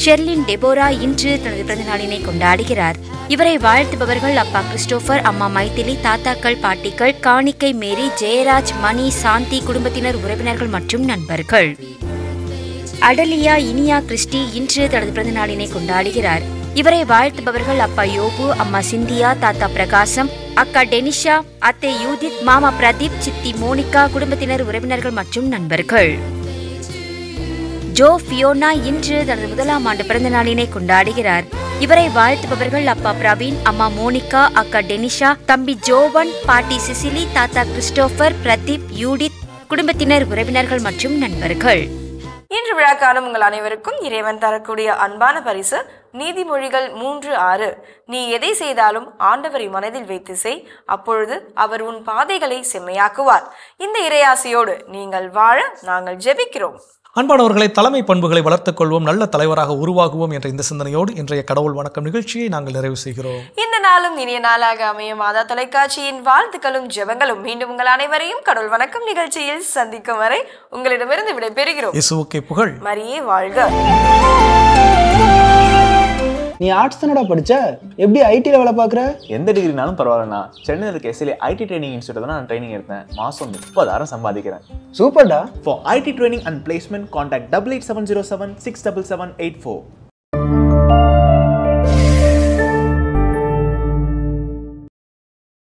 ஷெர்லின் டெபோரா இன்று தனது பிறந்த நாளினை கொண்டாடுகிறார். இவரை வாழ்த்துபவர்கள் அப்பா கிறிஸ்டோபர், அம்மா மைதிலி, தாத்தாக்கள், பாட்டிகள், காணிக்கை மேரி, ஜெயராஜ், மணி, சாந்தி, குடும்பத்தினர், உறவினர்கள் மற்றும் நண்பர்கள். அடலியா இனியா கிறிஸ்டி இன்று தனது பிறந்த நாளினை கொண்டாடுகிறார். இவரை வாழ்த்துபவர்கள் அப்பா யோபு, அம்மா சிந்தியா, தாத்தா பிரகாசம், அக்கா டெனிஷா, அத்தை யூதித், மாமா பிரதீப், சித்தி மோனிகா, குடும்பத்தினர், உறவினர்கள் மற்றும் நண்பர்கள். ஜோ ஃபியோனா இன்று தனது 1ஆம் ஆண்டு பிறந்த நாளினை கொண்டாடுகிறார். இவரை வாழ்த்துபவர்கள் அப்பா பிரவீன், அம்மா மோனிகா, அக்கா டெனிஷா, தம்பி ஜோவன், பாட்டி சிசிலி, தாத்தா கிறிஸ்டோபர், பிரதீப், யூடித், குடும்பத்தினர், உறவினர்கள் மற்றும் நண்பர்கள். இன்று விழா காணும் உங்கள் அனைவருக்கும் இறைவன் தரக்கூடிய அன்பான பரிசு நீதிமொழிகள் 3:6. நீ எதை செய்தாலும் ஆண்டவரை மனதில் வைத்து செய், அப்பொழுது அவர் உன் பாதைகளை செம்மையாக்குவார். இந்த இறையாசையோடு நீங்கள் வாழ நாங்கள் ஜெபிக்கிறோம். அன்பானவர்களை, தலைமை பண்புகளை வளர்த்துக் கொள்வோம், நல்ல தலைவராக உருவாகுவோம் என்ற இந்த சிந்தனையோடு இன்றைய கடவுள் வணக்கம் நிகழ்ச்சியை நாங்கள் நிறைவு செய்கிறோம். இந்த நாளும் இனிய நாளாக அமையும் மாதா தொலைக்காட்சியின் வாழ்த்துக்களும் ஜெபங்களும். மீண்டும் உங்கள் அனைவரையும் கடவுள் வணக்கம் நிகழ்ச்சியில் சந்திக்கும் வரை உங்களிடமிருந்து விடைபெறுகிறோம். இயேசுவுக்கே புகழ். மரியே வாழ்க. நீ ஆர்ட்ஸ் தானடா படிச்ச, எப்படி ஐடில வேலை பார்க்குற? எந்த டிகிரினாலும் பரவாயில்லண்ணா. சென்னையில் இருக்க எஸ்எல்ஏ ஐடி ட்ரைனிங் இன்ஸ்டியூட் தான் நான் ட்ரைனிங் எடுத்தேன். மாதம் 30,000 சம்பாதிக்கிறேன். சூப்பர்டா. For IT training and placement, contact 8870767784.